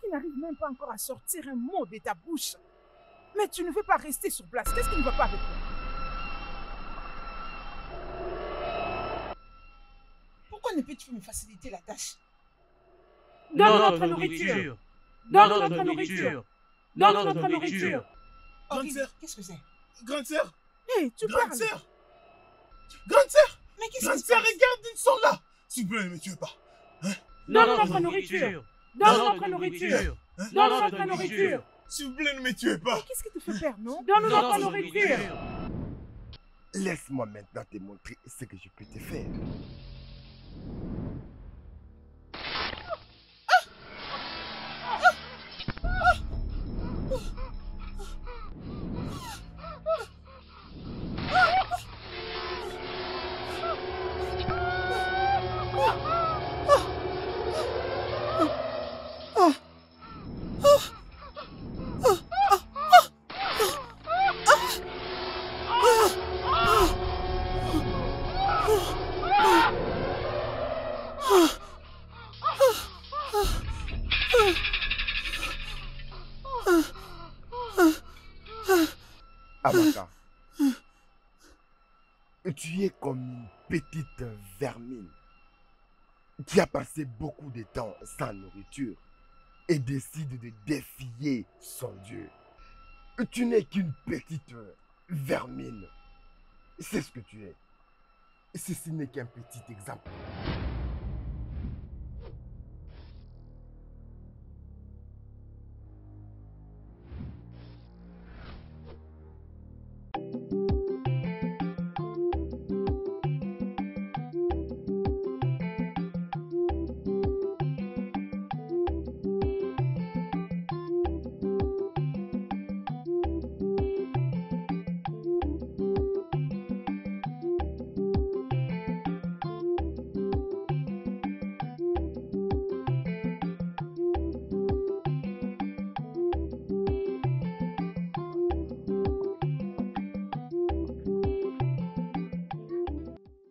qui n'arrive même pas encore à sortir un mot de ta bouche. Mais tu ne veux pas rester sur place. Qu'est-ce qui ne va pas avec toi? Pourquoi ne peux-tu me faciliter la tâche? Donne-nous notre nourriture. Donne-nous notre nourriture. Donne-nous notre nourriture. Grande sœur. Qu'est-ce que c'est? Grande sœur. Hé, tu Grande parles. sœur. Grande sœur. Mais qu'est-ce Grande qui se sœur, passe? regarde, ils sont là. S'il vous plaît, ne me tuez pas. Donne-nous notre nourriture. Donne-nous notre nourriture. Donne-nous notre nourriture. S'il vous plaît, ne me tuez pas. Qu'est-ce qui te fait peur, non? Donne-nous notre nourriture. Laisse-moi maintenant te montrer ce que je peux te faire. Amaka, tu es comme une petite vermine qui a passé beaucoup de temps sans nourriture et décide de défier son Dieu. Tu n'es qu'une petite vermine. C'est ce que tu es. Ceci n'est qu'un petit exemple.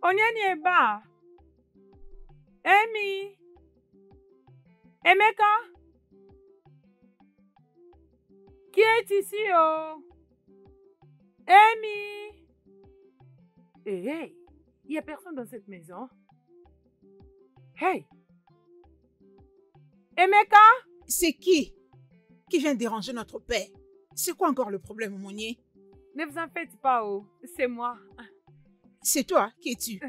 Onyanyeba. Amy. Emeka. Qui est ici, oh? Amy. Hey, il n'y a personne dans cette maison. Hey. Emeka. C'est qui vient déranger notre père? C'est quoi encore le problème, Aumônier? Ne vous en faites pas, oh. C'est moi. C'est toi, qui es-tu?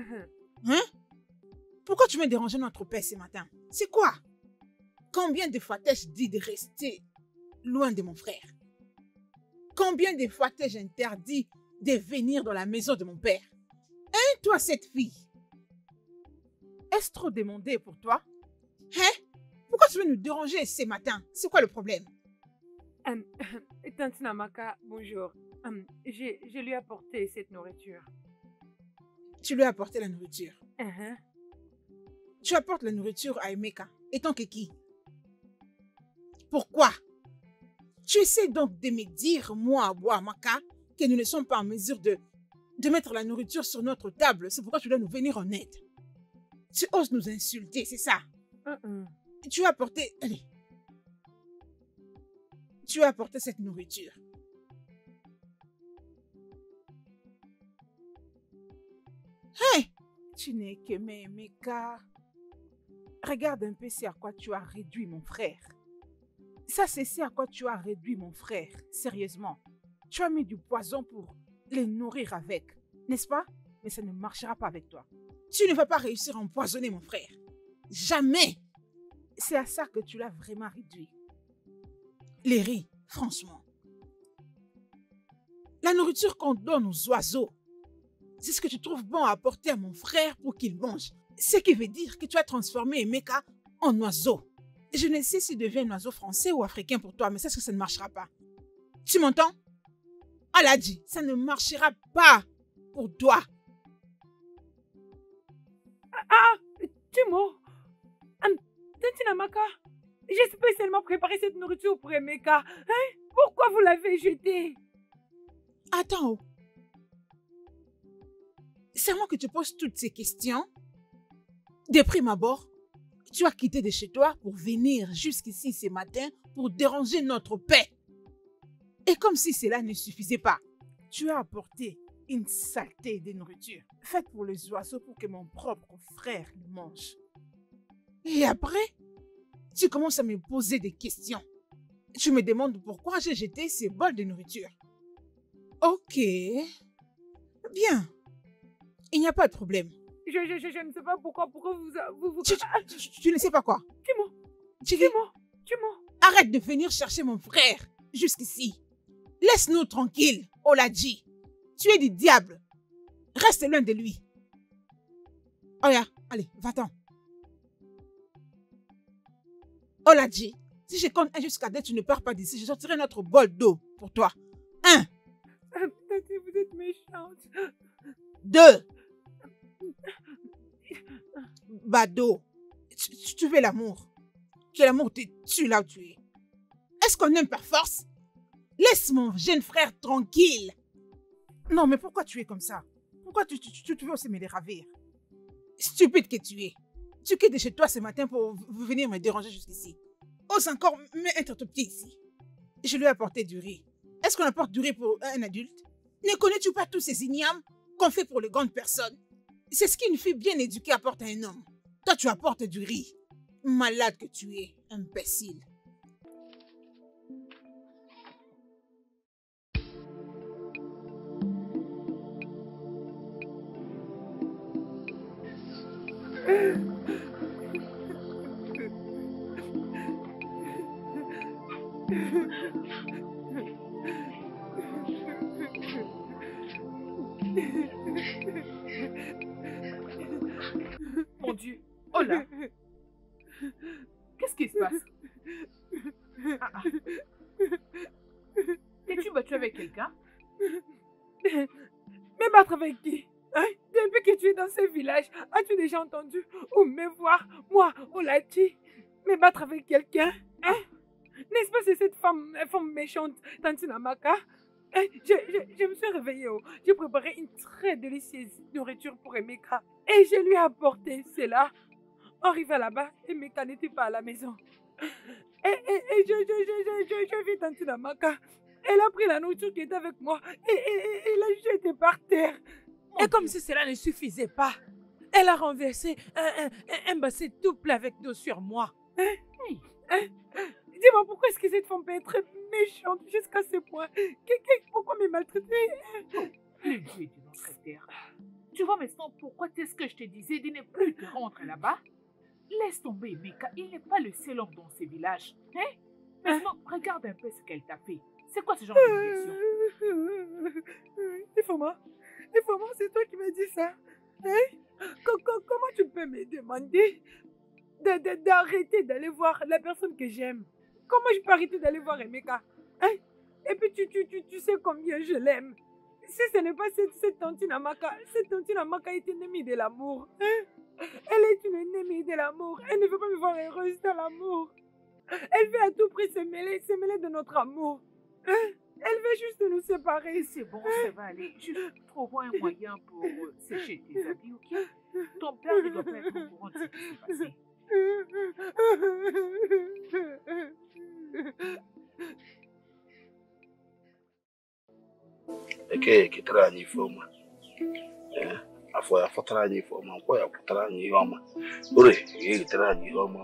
Hein? Pourquoi tu viens déranger notre père ce matin? C'est quoi? Combien de fois t'ai-je dit de rester loin de mon frère? Combien de fois t'ai-je interdit de venir dans la maison de mon père? Hein, toi, cette fille? Est-ce trop demandé pour toi? Hein? Pourquoi tu veux nous déranger ce matin? C'est quoi le problème? Tante Namaka, bonjour. Je lui ai apporté cette nourriture. Tu lui as apporté la nourriture. Tu apportes la nourriture à Emeka, étant que qui? Pourquoi? Tu essaies donc de me dire, moi, Amaka, que nous ne sommes pas en mesure de mettre la nourriture sur notre table. C'est pourquoi tu dois nous venir en aide. Tu oses nous insulter, c'est ça? Tu as apporté... Allez. Tu as apporté cette nourriture. Hey! Tu n'es que Emeka. Regarde un peu c'est à quoi tu as réduit mon frère. Ça, c'est à quoi tu as réduit mon frère. Sérieusement. Tu as mis du poison pour les nourrir avec. N'est-ce pas? Mais ça ne marchera pas avec toi. Tu ne vas pas réussir à empoisonner mon frère. Jamais! C'est à ça que tu l'as vraiment réduit. Les riz, franchement. La nourriture qu'on donne aux oiseaux, c'est ce que tu trouves bon à apporter à mon frère pour qu'il mange. Ce qui veut dire que tu as transformé Emeka en oiseau. Je ne sais s'il devient un oiseau français ou africain pour toi, mais ça ne marchera pas. Tu m'entends? Allah dit, ça ne marchera pas pour toi. Timo. Tante Namaka, j'ai spécialement préparé cette nourriture pour Emeka. Hein? Pourquoi vous l'avez jetée? Attends. C'est à moi que tu poses toutes ces questions. De prime abord, Tu as quitté de chez toi pour venir jusqu'ici ce matin pour déranger notre paix. Et comme si cela ne suffisait pas, tu as apporté une saleté de nourriture faite pour les oiseaux pour que mon propre frère le mange. Et après, tu commences à me poser des questions. Tu me demandes pourquoi j'ai jeté ces bols de nourriture. Ok. Bien. Il n'y a pas de problème. Je ne sais pas pourquoi vous... Tu ne sais pas quoi? Dis-moi. Arrête de venir chercher mon frère jusqu'ici. Laisse-nous tranquilles, Oladji. Tu es du diable. Reste loin de lui. Oya, allez, va-t'en. Oladji, si je compte 1 jusqu'à 2, tu ne pars pas d'ici. Je sortirai notre bol d'eau pour toi. 1. Tati, vous êtes méchante. 2. Bado, tu veux l'amour. Que l'amour te tue là où tu es. Est-ce qu'on aime par force? Laisse mon jeune frère tranquille. Non, mais pourquoi tu es comme ça? Pourquoi tu veux aussi me les ravir? Stupide que tu es. Tu quittes de chez toi ce matin pour venir me déranger jusqu'ici. Ose encore mettre ton pied ici. Je lui ai apporté du riz. Est-ce qu'on apporte du riz pour un adulte? Ne connais-tu pas tous ces ignames qu'on fait pour les grandes personnes? C'est ce qu'une fille bien éduquée apporte à un homme. Toi, tu apportes du riz. Malade que tu es, imbécile. Mon Dieu, oh là, qu'est-ce qui se passe? Es-tu battu avec quelqu'un? Mais battre avec qui? Hein? Depuis que tu es dans ce village, as-tu déjà entendu ou me voir, moi, Oladji, me battre avec quelqu'un? Hein? N'est-ce pas c'est cette femme méchante, Tante Namaka? Hein? Je me suis réveillée, j'ai préparé une très délicieuse nourriture pour Emeka et je lui ai apporté cela. Arrivé là-bas, Emeka n'était pas à la maison. Et je vis Tante Namaka. Elle a pris la nourriture qui était avec moi et l'a jetée par terre. Et comme si cela ne suffisait pas, elle a renversé un bassin tout plein avec d'eau sur moi. Dis-moi, pourquoi est-ce que cette femme peut être méchante jusqu'à ce point? Pourquoi me maltraiter? Le Dieu de notre terre. Tu vois maintenant pourquoi est-ce que je te disais de ne plus te rendre là-bas? Laisse tomber Emeka, il n'est pas le seul homme dans ce village. Hein? Maintenant, regarde un peu ce qu'elle t'a fait. C'est quoi ce genre d'agression? Ifoma, c'est toi qui m'as dit ça. Hein? Comment tu peux me demander d'arrêter d'aller voir la personne que j'aime? Comment je peux arrêter d'aller voir Emeka? Hein? Et puis tu sais combien je l'aime. Si ce n'est pas cette Tante Namaka est une ennemie de l'amour. Hein? Elle est une ennemie de l'amour. Elle ne veut pas me voir heureuse dans l'amour. Elle veut à tout prix se mêler de notre amour. Hein? Elle veut juste nous séparer. C'est bon, ça va aller. Juste trouvons un moyen pour sécher tes habits, ok? Ton père ne doit pas être au courant de ce qui s'est passé. Eke ketara anyị ife ọma afọ ya fọtara anyị ife ọma nkwọ ya pụtara anyị ihe ọma ore ga-egetara anyị ihe ọma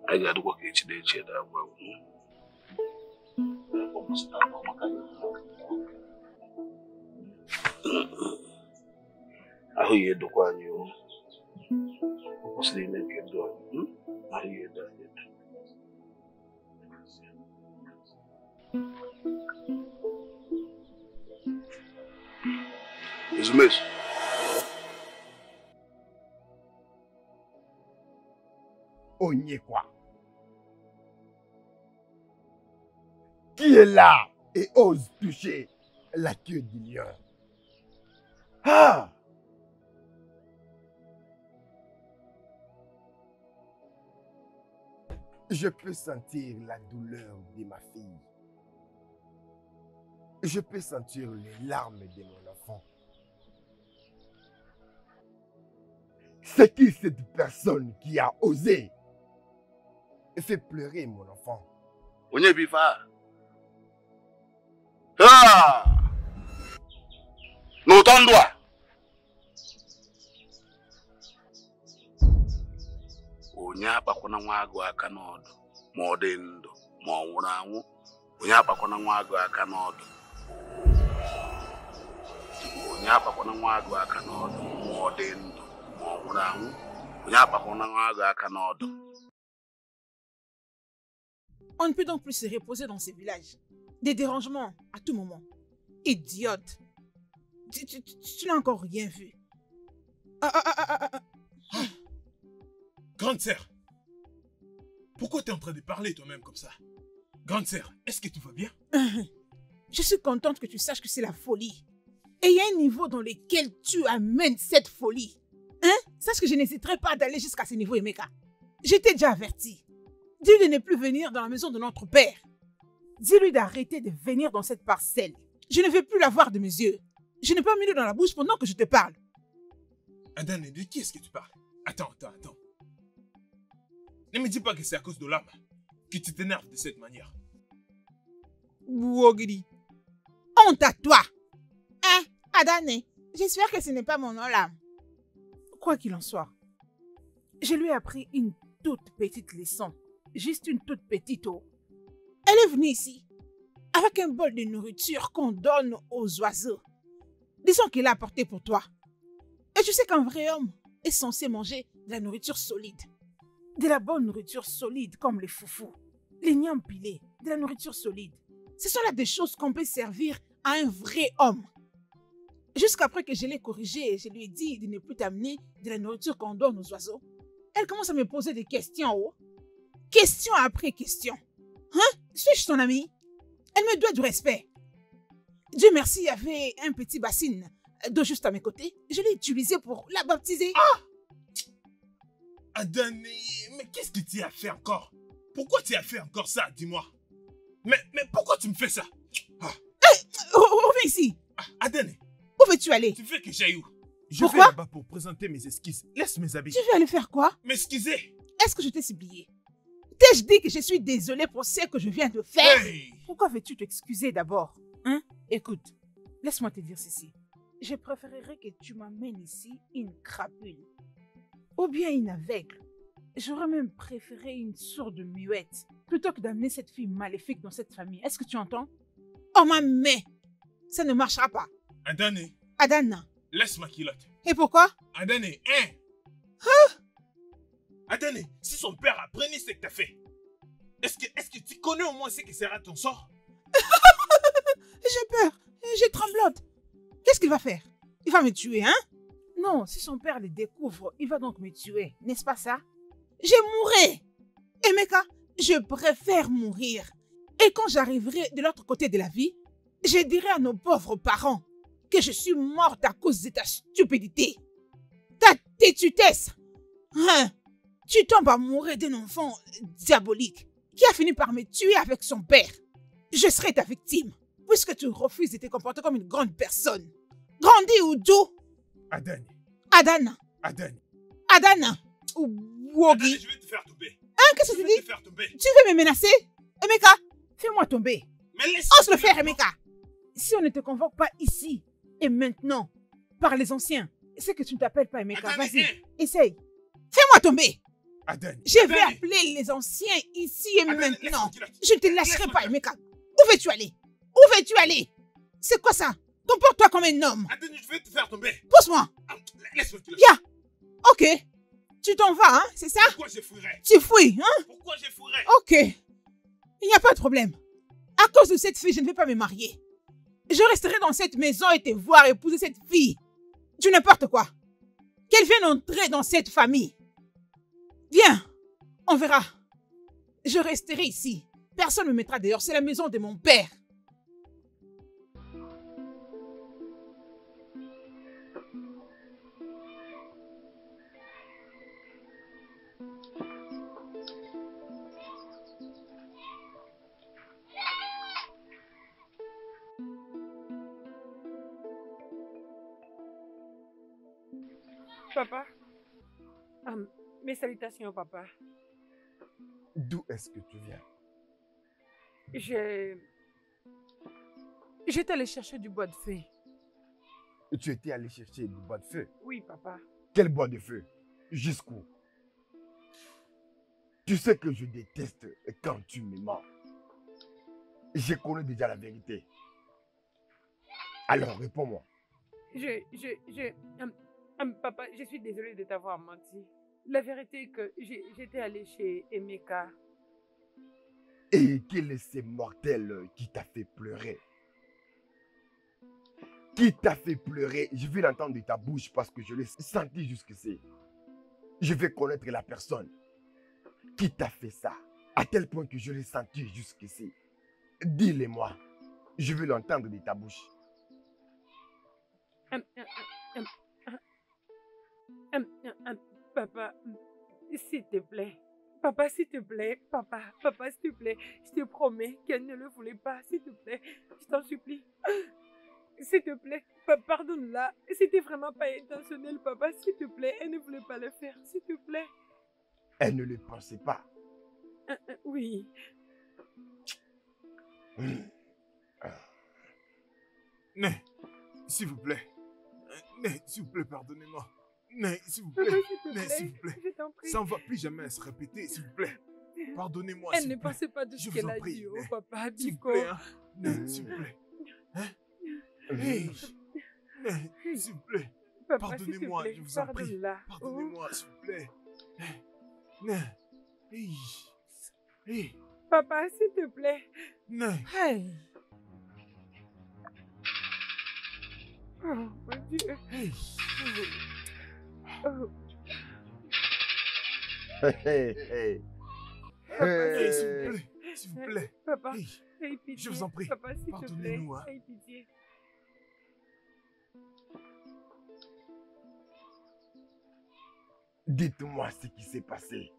anyị ga-adịkwa ka echi na-echi ede agwa ahụ ya edokwa anyị o kwụsịrị ime nke ndụ anyị ahụ ya edo anyị edo Ezumezu. Onyekwa. Qui est là et ose toucher la queue du lion? Ah! Je peux sentir la douleur de ma fille. Je peux sentir les larmes de mon enfant. C'est qui cette personne qui a osé et fait pleurer mon enfant? Onye bifa. Ah! N'otondwa. Onye akpakwana nwa agụ aka n'ọdụ ma ọ dị ndụ ma ọ nwụrụ anwụ. Onye akpakwana nwa agụ aka n'ọdụ. Onye akpakwana nwa agụ aka n'ọdụ ma ọ dị ndụ ma ọ nwụrụ anwụ. Onye akpakwana nwa agụ aka n'ọdụ. On ne peut donc plus se reposer dans ces villages. Des dérangements à tout moment. Idiote. Tu n'as encore rien vu. Grande sœur, pourquoi tu es en train de parler toi-même comme ça? Grande sœur, est-ce que tout va bien? Je suis contente que tu saches que c'est la folie. Et il y a un niveau dans lequel tu amènes cette folie. Hein? Sache que je n'hésiterai pas d'aller jusqu'à ce niveau, Emeka. Je t'ai déjà averti. Dis-lui de ne plus venir dans la maison de notre père. Dis-lui d'arrêter de venir dans cette parcelle. Je ne veux plus la voir de mes yeux. Je n'ai pas mis l'eau dans la bouche pendant que je te parle. Adane, de qui est-ce que tu parles? Attends. Ne me dis pas que c'est à cause de l'âme que tu t'énerves de cette manière. Wogidi. Honte à toi. Hein, Adane, j'espère que ce n'est pas mon nom là. Quoi qu'il en soit, je lui ai appris une toute petite leçon. Juste une toute petite eau. Elle est venue ici avec un bol de nourriture qu'on donne aux oiseaux. Disons qu'elle a apporté pour toi. Et tu sais qu'un vrai homme est censé manger de la nourriture solide. De la bonne nourriture solide comme les foufous, les niams pilés, de la nourriture solide. Ce sont là des choses qu'on peut servir à un vrai homme. Jusqu'après que je l'ai corrigé et je lui ai dit de ne plus t'amener de la nourriture qu'on donne aux oiseaux, elle commence à me poser des questions. Oh. Question après question. Hein? Suis-je ton amie? Elle me doit du respect. Dieu merci, il y avait un petit bassin d'eau juste à mes côtés. Je l'ai utilisé pour la baptiser. Ah! Adane, mais qu'est-ce que tu as fait encore? Pourquoi tu as fait encore ça, dis-moi? Mais pourquoi tu me fais ça? Ah. Hey, reviens ici. Ah, Adane. Où veux-tu aller? Tu veux que j'aille où? Je Pourquoi? vais là-bas pour présenter mes esquisses. Laisse mes habits. Tu veux aller faire quoi? M'excuser. Est-ce que je t'ai supplié? T'ai-je dit que je suis désolée pour ce que je viens de faire? Hey! Pourquoi veux-tu t'excuser d'abord? Hein? Écoute, laisse-moi te dire ceci. Je préférerais que tu m'amènes ici une crapule. Ou bien une aveugle. J'aurais même préféré une sourde muette. Plutôt que d'amener cette fille maléfique dans cette famille. Est-ce que tu entends? Oh ma main! Ça ne marchera pas. Adane. Adana. Laisse ma culotte. Et pourquoi? Adane, hein? Hein? Adane, si son père apprenait ce que t'as fait, est-ce que tu connais au moins ce que sera ton sort? J'ai peur. J'ai tremblote. Qu'est-ce qu'il va faire? Il va me tuer, hein? Non, si son père le découvre, il va donc me tuer. N'est-ce pas ça? Je mourrai. Emeka, je préfère mourir. Et quand j'arriverai de l'autre côté de la vie, je dirai à nos pauvres parents que je suis morte à cause de ta stupidité. Ta têtutesse. Hein? Tu tombes à mourir d'un enfant diabolique qui a fini par me tuer avec son père. Je serai ta victime, puisque tu refuses de te comporter comme une grande personne. Grandi ou d'où? Adane. Adana. Adane. Adana. Ou Wogi. Adane, je vais te faire tomber. Hein, qu'est-ce que tu Je vais te dis? faire tomber. Tu veux me menacer? Emeka, fais-moi tomber. Mais laisse. Ose le faire, Emeka. Si on ne te convoque pas ici et maintenant par les anciens, c'est que tu ne t'appelles pas Emeka. Adane, Vas-y, hein. essaye. Fais-moi tomber. Adane. Je vais Adane. appeler les anciens ici et Adane, laisse maintenant. ma culotte. Je ne te lâcherai Laisse-moi pas, faire. Emeka. Où veux-tu aller? Où veux-tu aller? C'est quoi ça? Comporte-toi comme un homme. Adane, je vais te faire tomber. Pousse-moi. Ah, laisse ma culotte. Ya. Ok. Tu t'en vas, hein? C'est ça? Pourquoi je fuirais? Tu fouilles, hein? Pourquoi je fuirais? Ok. Il n'y a pas de problème. À cause de cette fille, je ne vais pas me marier. Je resterai dans cette maison et te voir épouser cette fille. Du n'importe quoi. Qu'elle vienne entrer dans cette famille. Viens. On verra. Je resterai ici. Personne ne me mettra dehors. C'est la maison de mon père. Papa, Mes salutations, papa. D'où est-ce que tu viens? J'étais allé chercher du bois de feu. Tu étais allé chercher du bois de feu? Oui, papa. Quel bois de feu? Jusqu'où? Tu sais que je déteste quand tu me mens. Je connais déjà la vérité. Alors, réponds-moi. Papa, je suis désolée de t'avoir menti. La vérité est que j'étais allée chez Emeka. Et quel est ce mortel qui t'a fait pleurer? Qui t'a fait pleurer? Je vais l'entendre de ta bouche parce que je l'ai senti jusqu'ici. Je vais connaître la personne qui t'a fait ça, à tel point que je l'ai senti jusqu'ici. Dis-le-moi. Je veux l'entendre de ta bouche. Papa, s'il te plaît. Papa, s'il te plaît. Papa, s'il te plaît. Je te promets qu'elle ne le voulait pas. S'il te plaît. Je t'en supplie. S'il te plaît. Pardonne-la. C'était vraiment pas intentionnel, papa. S'il te plaît. Elle ne voulait pas le faire. S'il te plaît. Elle ne le pensait pas. Oui. Mais, s'il vous plaît. Mais, s'il vous plaît, pardonnez-moi. Mais, s'il vous plaît. Mais, s'il vous plaît. Je t'en prie. Ça ne va plus jamais se répéter, s'il vous plaît. Pardonnez-moi. Elle ne pensait pas de ce qu'elle a dit, oh papa. S'il vous plaît, hein. Mais, s'il vous plaît. Hein? Hey. Mais, s'il vous plaît. Pardonnez-moi, je vous en prie. Pardonnez-moi, s'il vous plaît. Hey. Hey. Papa, s'il te plaît. Hey. Oh, mon Dieu. Hey. Oh. Hey, hey. Hey, s'il vous plaît. S'il vous plaît. Papa, Hey. aie pitié. Je vous en prie. Papa, s'il te plaît. Pardonnez-nous, hein. Aie pitié. Dites-moi ce qui s'est passé.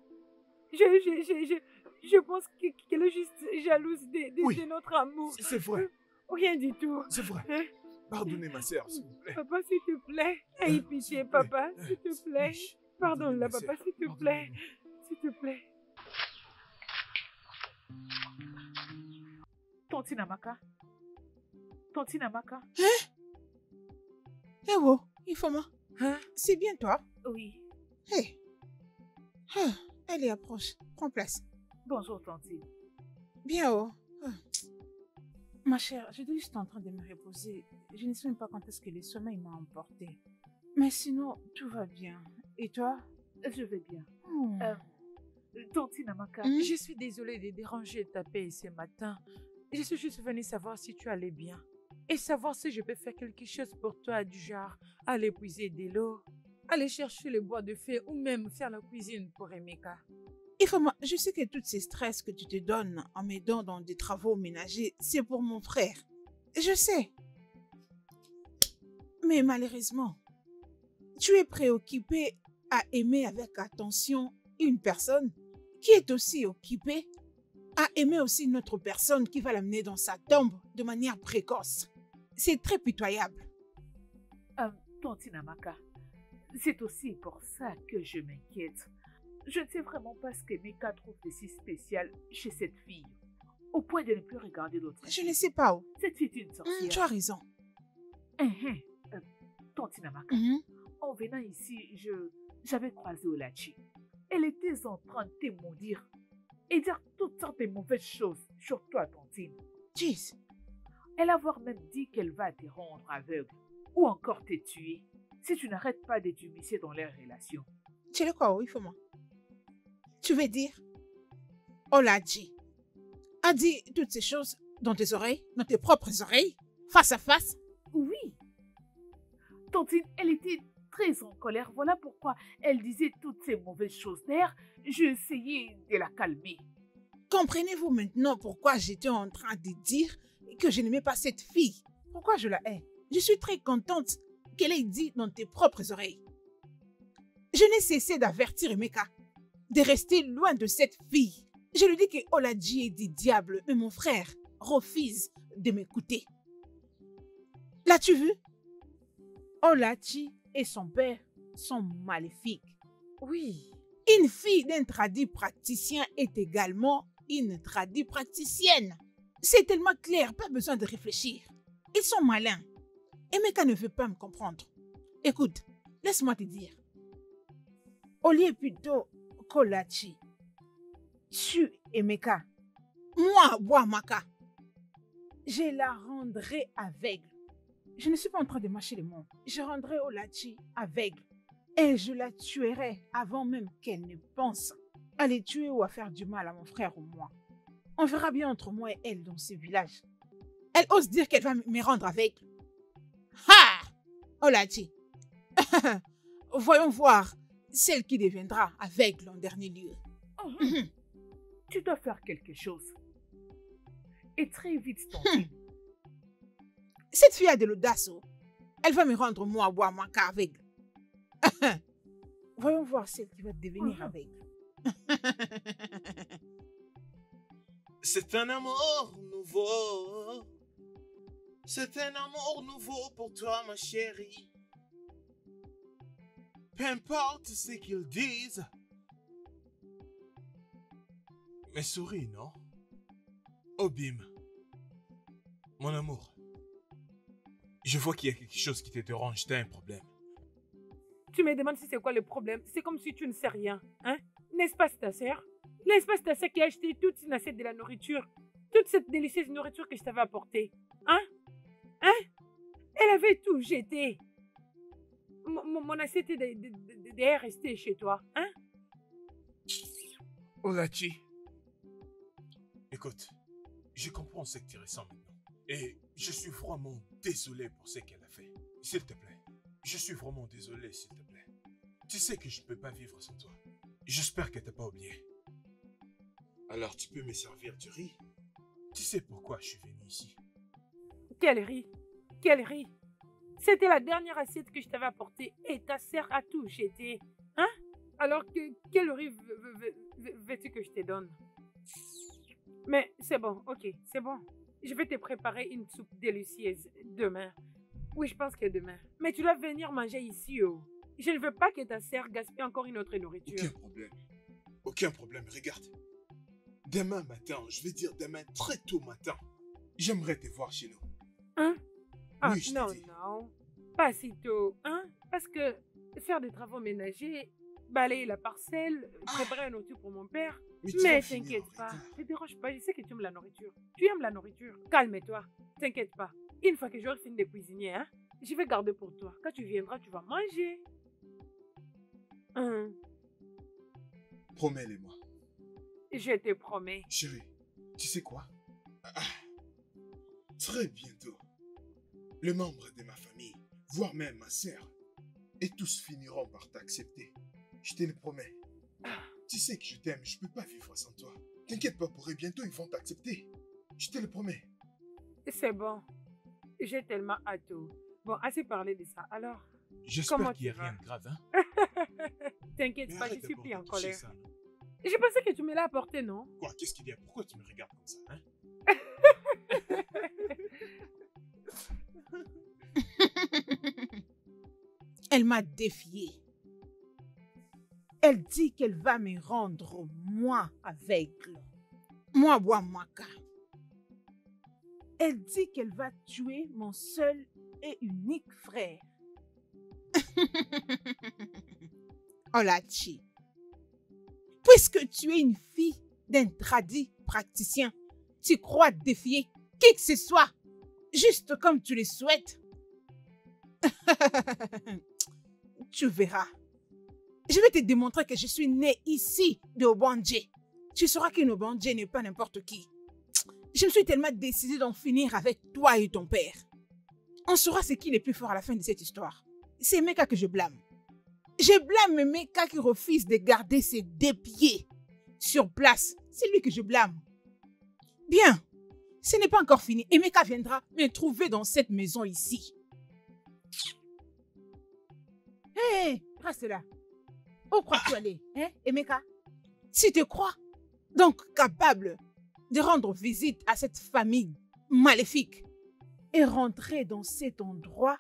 Je pense qu'elle est juste jalouse Oui. de notre amour. C'est vrai. Rien du tout. C'est vrai. Hein? Pardonnez ma sœur, s'il vous plaît. Papa, s'il te plaît. Aie pitié, papa, s'il te plaît. Pardonne-la, papa, s'il te plaît. S'il te plaît. Tantine Amaka. Tantine Amaka. Eh oh, Ifoma. Hein? C'est bien toi? Oui. Hé. Elle est approche. Prends place. Bonjour, Tantine. Bien oh. Ma chère, j'étais juste en train de me reposer. Je ne sais même pas quand est-ce que le sommeil m'a emporté. Mais sinon, tout va bien. Et toi? Je vais bien. Hmm. Tantine Amaka. Je suis désolée de déranger ta paix ce matin. Je suis juste venue savoir si tu allais bien. Et savoir si je peux faire quelque chose pour toi, du genre aller puiser de l'eau, aller chercher le bois de feu ou même faire la cuisine pour Emeka. Ifoma, je sais que tous ces stress que tu te donnes en m'aidant dans des travaux ménagers, c'est pour mon frère. Je sais. Mais malheureusement, tu es préoccupé à aimer avec attention une personne qui est aussi occupée à aimer aussi une autre personne qui va l'amener dans sa tombe de manière précoce. C'est très pitoyable. Tantine Amaka, c'est aussi pour ça que je m'inquiète. Je ne sais vraiment pas ce qu'Emeka trouve de si spécial chez cette fille, au point de ne plus regarder d'autres. Je ne sais pas où. Cette fille est une sorcière. Tu as raison. Tantine Amaka, en venant ici, j'avais croisé Olachi. Elle était en train de te maudire et dire toutes sortes de mauvaises choses sur toi, Tantine. Jeez. Elle a voire même dit qu'elle va te rendre aveugle ou encore te tuer si tu n'arrêtes pas de t'immiscer dans leurs relations. Tu le crois, oui, Ifoma? Tu veux dire, Olachi a dit toutes ces choses dans tes oreilles, dans tes propres oreilles, face à face? Oui. Tantine, elle était très en colère. Voilà pourquoi elle disait toutes ces mauvaises choses. D'ailleurs, j'ai essayé de la calmer. Comprenez-vous maintenant pourquoi j'étais en train de dire que je n'aimais pas cette fille? Pourquoi je la hais? Je suis très contente qu'elle ait dit dans tes propres oreilles. Je n'ai cessé d'avertir Emeka de rester loin de cette fille. Je lui dis que Olachi est du diable, mais mon frère refuse de m'écouter. L'as-tu vu? Olachi et son père sont maléfiques. Oui. Une fille d'un tradit praticien est également une tradit praticienne. C'est tellement clair, pas besoin de réfléchir. Ils sont malins. Emeka ne veut pas me comprendre. Écoute, laisse-moi te dire. Au lieu plutôt Kolachi, tu Emeka, moi, Boamaka, je la rendrai aveugle. Je ne suis pas en train de mâcher les mots. Je rendrai Olachi aveugle. Et je la tuerai avant même qu'elle ne pense à les tuer ou à faire du mal à mon frère ou moi. On verra bien entre moi et elle dans ce village. Elle ose dire qu'elle va me rendre aveugle. Ha! Olachi. Voyons voir celle qui deviendra aveugle en dernier lieu. Tu dois faire quelque chose. Et très vite, Tantine. Cette fille a de l'audace. Elle va me rendre moi, Boamaka, aveugle. Voyons voir celle qui va devenir aveugle. C'est un amour nouveau. C'est un amour nouveau pour toi, ma chérie. Peu importe ce qu'ils disent. Mais souris, non? Obim, mon amour. Je vois qu'il y a quelque chose qui te dérange, t'as un problème. Tu me demandes si c'est quoi le problème. C'est comme si tu ne sais rien. Hein? N'est-ce pas, c'est ta sœur? N'est-ce pas, c'est ta sœur qui a acheté toute une assiette de la nourriture? Toute cette délicieuse nourriture que je t'avais apportée. Hein? Hein? Elle avait tout jeté. Mon assiette est restée chez toi. Hein? Olachi. Écoute, je comprends ce que tu ressens maintenant. Et je suis vraiment désolé pour ce qu'elle a fait. S'il te plaît. Je suis vraiment désolé, s'il te plaît. Tu sais que je ne peux pas vivre sans toi. J'espère que tu n'as pas oublié. Alors tu peux me servir du riz? Tu sais pourquoi je suis venu ici? Quel riz? Quel riz? C'était la dernière assiette que je t'avais apportée et ta sœur a tout jeté. Hein? Alors quel riz veux-tu que je te donne? Mais c'est bon, ok, c'est bon. Je vais te préparer une soupe délicieuse demain. Oui, je pense que demain. Mais tu dois venir manger ici, oh. Je ne veux pas que ta sœur gaspille encore une autre nourriture. Aucun problème. Aucun problème, regarde. Demain matin, je vais dire demain très tôt matin, j'aimerais te voir chez nous. Hein? Ah, oui, je non, te dis. non. Pas si tôt, hein? Parce que faire des travaux ménagers, balayer la parcelle, préparer un outil pour mon père. Mais t'inquiète pas, ne dérange pas, je sais que tu aimes la nourriture. Tu aimes la nourriture. Calme-toi, t'inquiète pas. Une fois que j'aurai fini de cuisiner, hein, je vais garder pour toi. Quand tu viendras, tu vas manger. Promets-le-moi. Je te promets. Chérie, tu sais quoi? Très bientôt, les membres de ma famille, voire même ma sœur, et tous finiront par t'accepter. Je te le promets. Tu sais que je t'aime, je peux pas vivre sans toi. T'inquiète pas, pour eux, bientôt ils vont t'accepter. Je te le promets. C'est bon. J'ai tellement hâte. Bon, assez parlé de ça. Alors, j'espère qu'il n'y a rien de grave, hein? T'inquiète pas, je suis plus en colère. Ça, je pensais que tu me l'as apporté, non? Quoi? Qu'est-ce qu'il y a? Pourquoi tu me regardes comme ça, hein? Elle m'a défiée. Elle dit qu'elle va me rendre, moi, aveugle. Moi, Boamaka. Elle dit qu'elle va tuer mon seul et unique frère. Olachi. Puisque tu es une fille d'un tradit praticien, tu crois défier qui que ce soit, juste comme tu le souhaites. Tu verras. Je vais te démontrer que je suis née ici de Obandje. Tu sauras qu'une Obandje n'est pas n'importe qui. Je me suis tellement décidée d'en finir avec toi et ton père. On saura ce qui est le plus fort à la fin de cette histoire. C'est Emeka que je blâme. Je blâme Emeka qui refuse de garder ses 2 pieds sur place. C'est lui que je blâme. Bien, ce n'est pas encore fini. Emeka viendra me trouver dans cette maison ici. Hé, reste là. Où crois-tu aller, hein, Emeka? Si tu crois donc capable de rendre visite à cette famille maléfique et rentrer dans cet endroit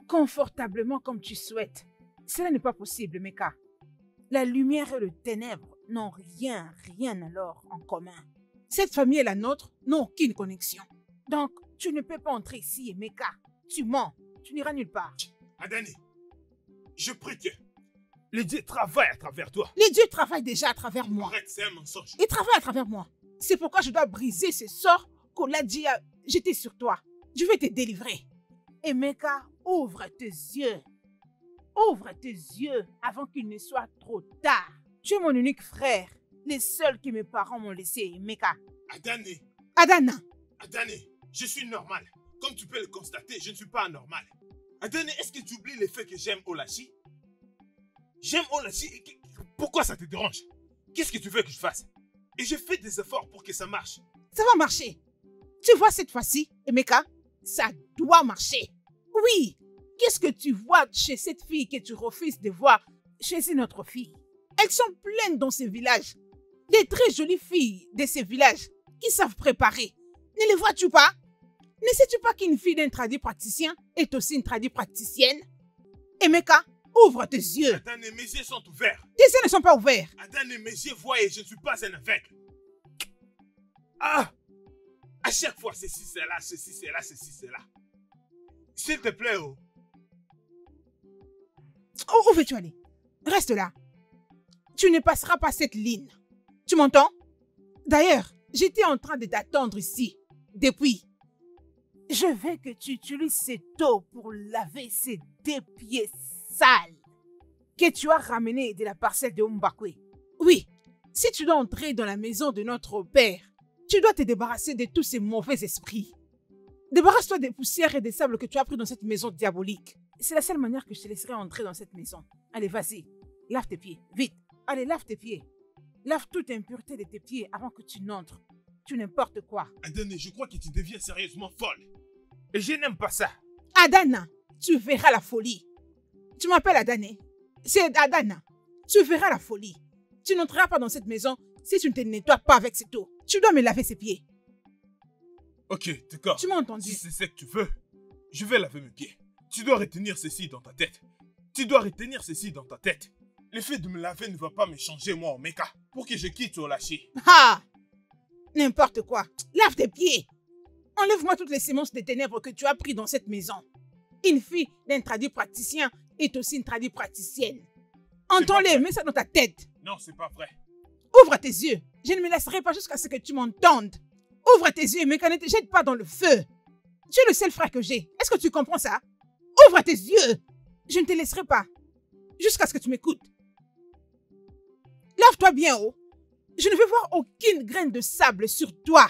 confortablement comme tu souhaites, cela n'est pas possible, Emeka. La lumière et le ténèbre n'ont rien alors en commun. Cette famille et la nôtre n'ont aucune connexion. Donc, tu ne peux pas entrer ici, Emeka. Tu mens. Tu n'iras nulle part. Adani, je prie que les dieux travaillent à travers toi. Les dieux travaillent déjà à travers moi. Arrête, c'est un mensonge. Ils travaillent à travers moi. C'est pourquoi je dois briser ce sort qu'Oladi a jeté sur toi. Je vais te délivrer. Emeka, ouvre tes yeux. Ouvre tes yeux avant qu'il ne soit trop tard. Tu es mon unique frère. Les seuls que mes parents m'ont laissé, Emeka. Adani, Adana. Adani, je suis normal. Comme tu peux le constater, je ne suis pas anormal. Adani, est-ce que tu oublies le fait que j'aime Olachi? J'aime Olachi. Pourquoi ça te dérange? Qu'est-ce que tu veux que je fasse? Et je fais des efforts pour que ça marche. Ça va marcher. Tu vois cette fois-ci, Emeka, ça doit marcher. Oui. Qu'est-ce que tu vois chez cette fille que tu refuses de voir chez une autre fille? Elles sont pleines dans ces villages. Des très jolies filles de ces villages qui savent préparer. Ne les vois-tu pas? Ne sais-tu pas qu'une fille d'un tradit praticien est aussi une tradit praticienne? Emeka, ouvre tes yeux. Adani, mes yeux sont ouverts. Tes yeux ne sont pas ouverts. Adani, mes yeux voient et je ne suis pas un aveugle. Ah! À chaque fois, ceci, c'est là, ceci, c'est là, ceci, c'est là. S'il te plaît, oh. Où veux-tu aller? Reste là. Tu ne passeras pas cette ligne. Tu m'entends? D'ailleurs, j'étais en train de t'attendre ici. Depuis. Je veux que tu utilises cette eau pour laver ces deux pieds sales que tu as ramenés de la parcelle de Mbakwe. Oui, si tu dois entrer dans la maison de notre père, tu dois te débarrasser de tous ces mauvais esprits. Débarrasse-toi des poussières et des sables que tu as pris dans cette maison diabolique. C'est la seule manière que je te laisserai entrer dans cette maison. Allez, vas-y, lave tes pieds, vite. Allez, lave tes pieds. Lave toute impureté de tes pieds avant que tu n'entres. Tu n'importe quoi. Adani, je crois que tu deviens sérieusement folle. Et je n'aime pas ça. Adana, tu verras la folie. Tu m'appelles Adana. C'est Adana. Tu verras la folie. Tu n'entreras pas dans cette maison si tu ne te nettoies pas avec cette eau. Tu dois me laver ses pieds. Ok, d'accord. Tu m'as entendu? Si c'est ce que tu veux, je vais laver mes pieds. Tu dois retenir ceci dans ta tête. Tu dois retenir ceci dans ta tête. Le fait de me laver ne va pas me changer, moi, Omeka, pour que je quitte Olachi. Ah! N'importe quoi. Lave tes pieds. Enlève-moi toutes les semences des ténèbres que tu as pris dans cette maison. Une fille d'un tradit praticien est aussi une tradit praticienne. Entends-les, mets ça dans ta tête. Non, c'est pas vrai. Ouvre tes yeux. Je ne me laisserai pas jusqu'à ce que tu m'entendes. Ouvre tes yeux, mais ne te jette pas dans le feu. Tu es le seul frère que j'ai. Est-ce que tu comprends ça? Ouvre tes yeux. Je ne te laisserai pas. Jusqu'à ce que tu m'écoutes. Lave-toi bien, oh. Je ne veux voir aucune graine de sable sur toi.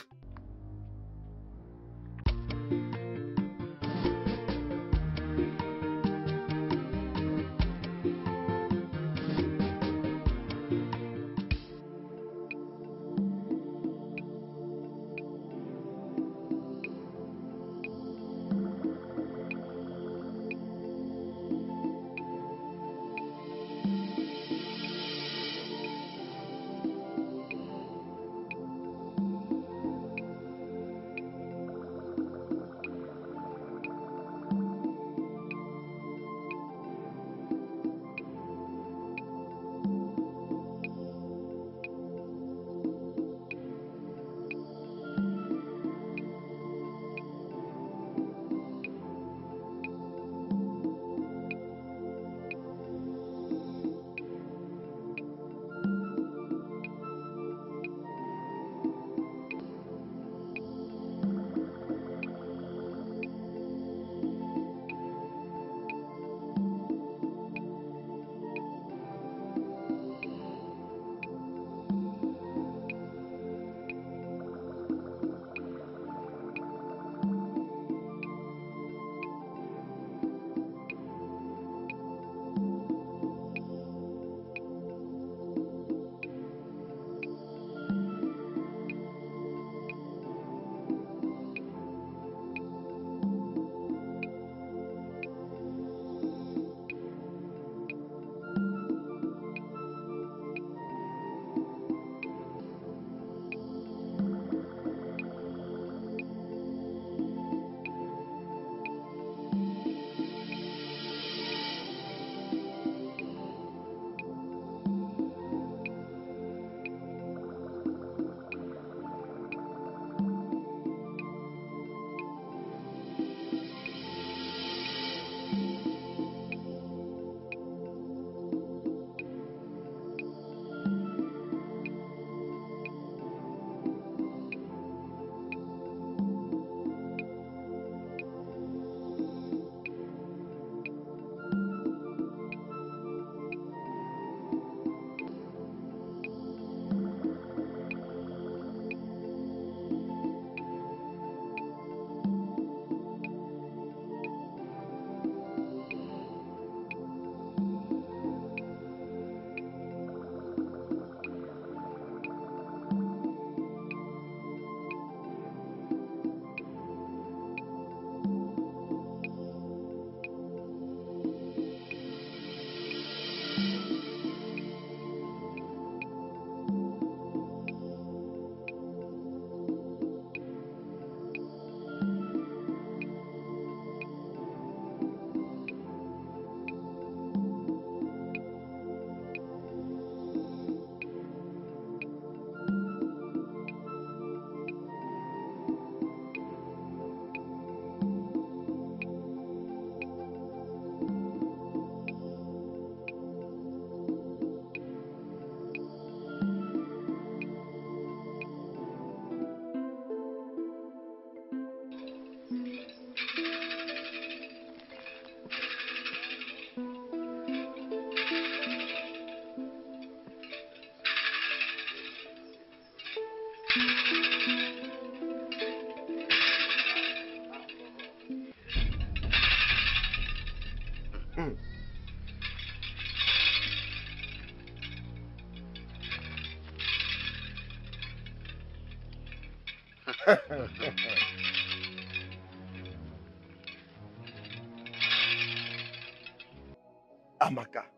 Amaka,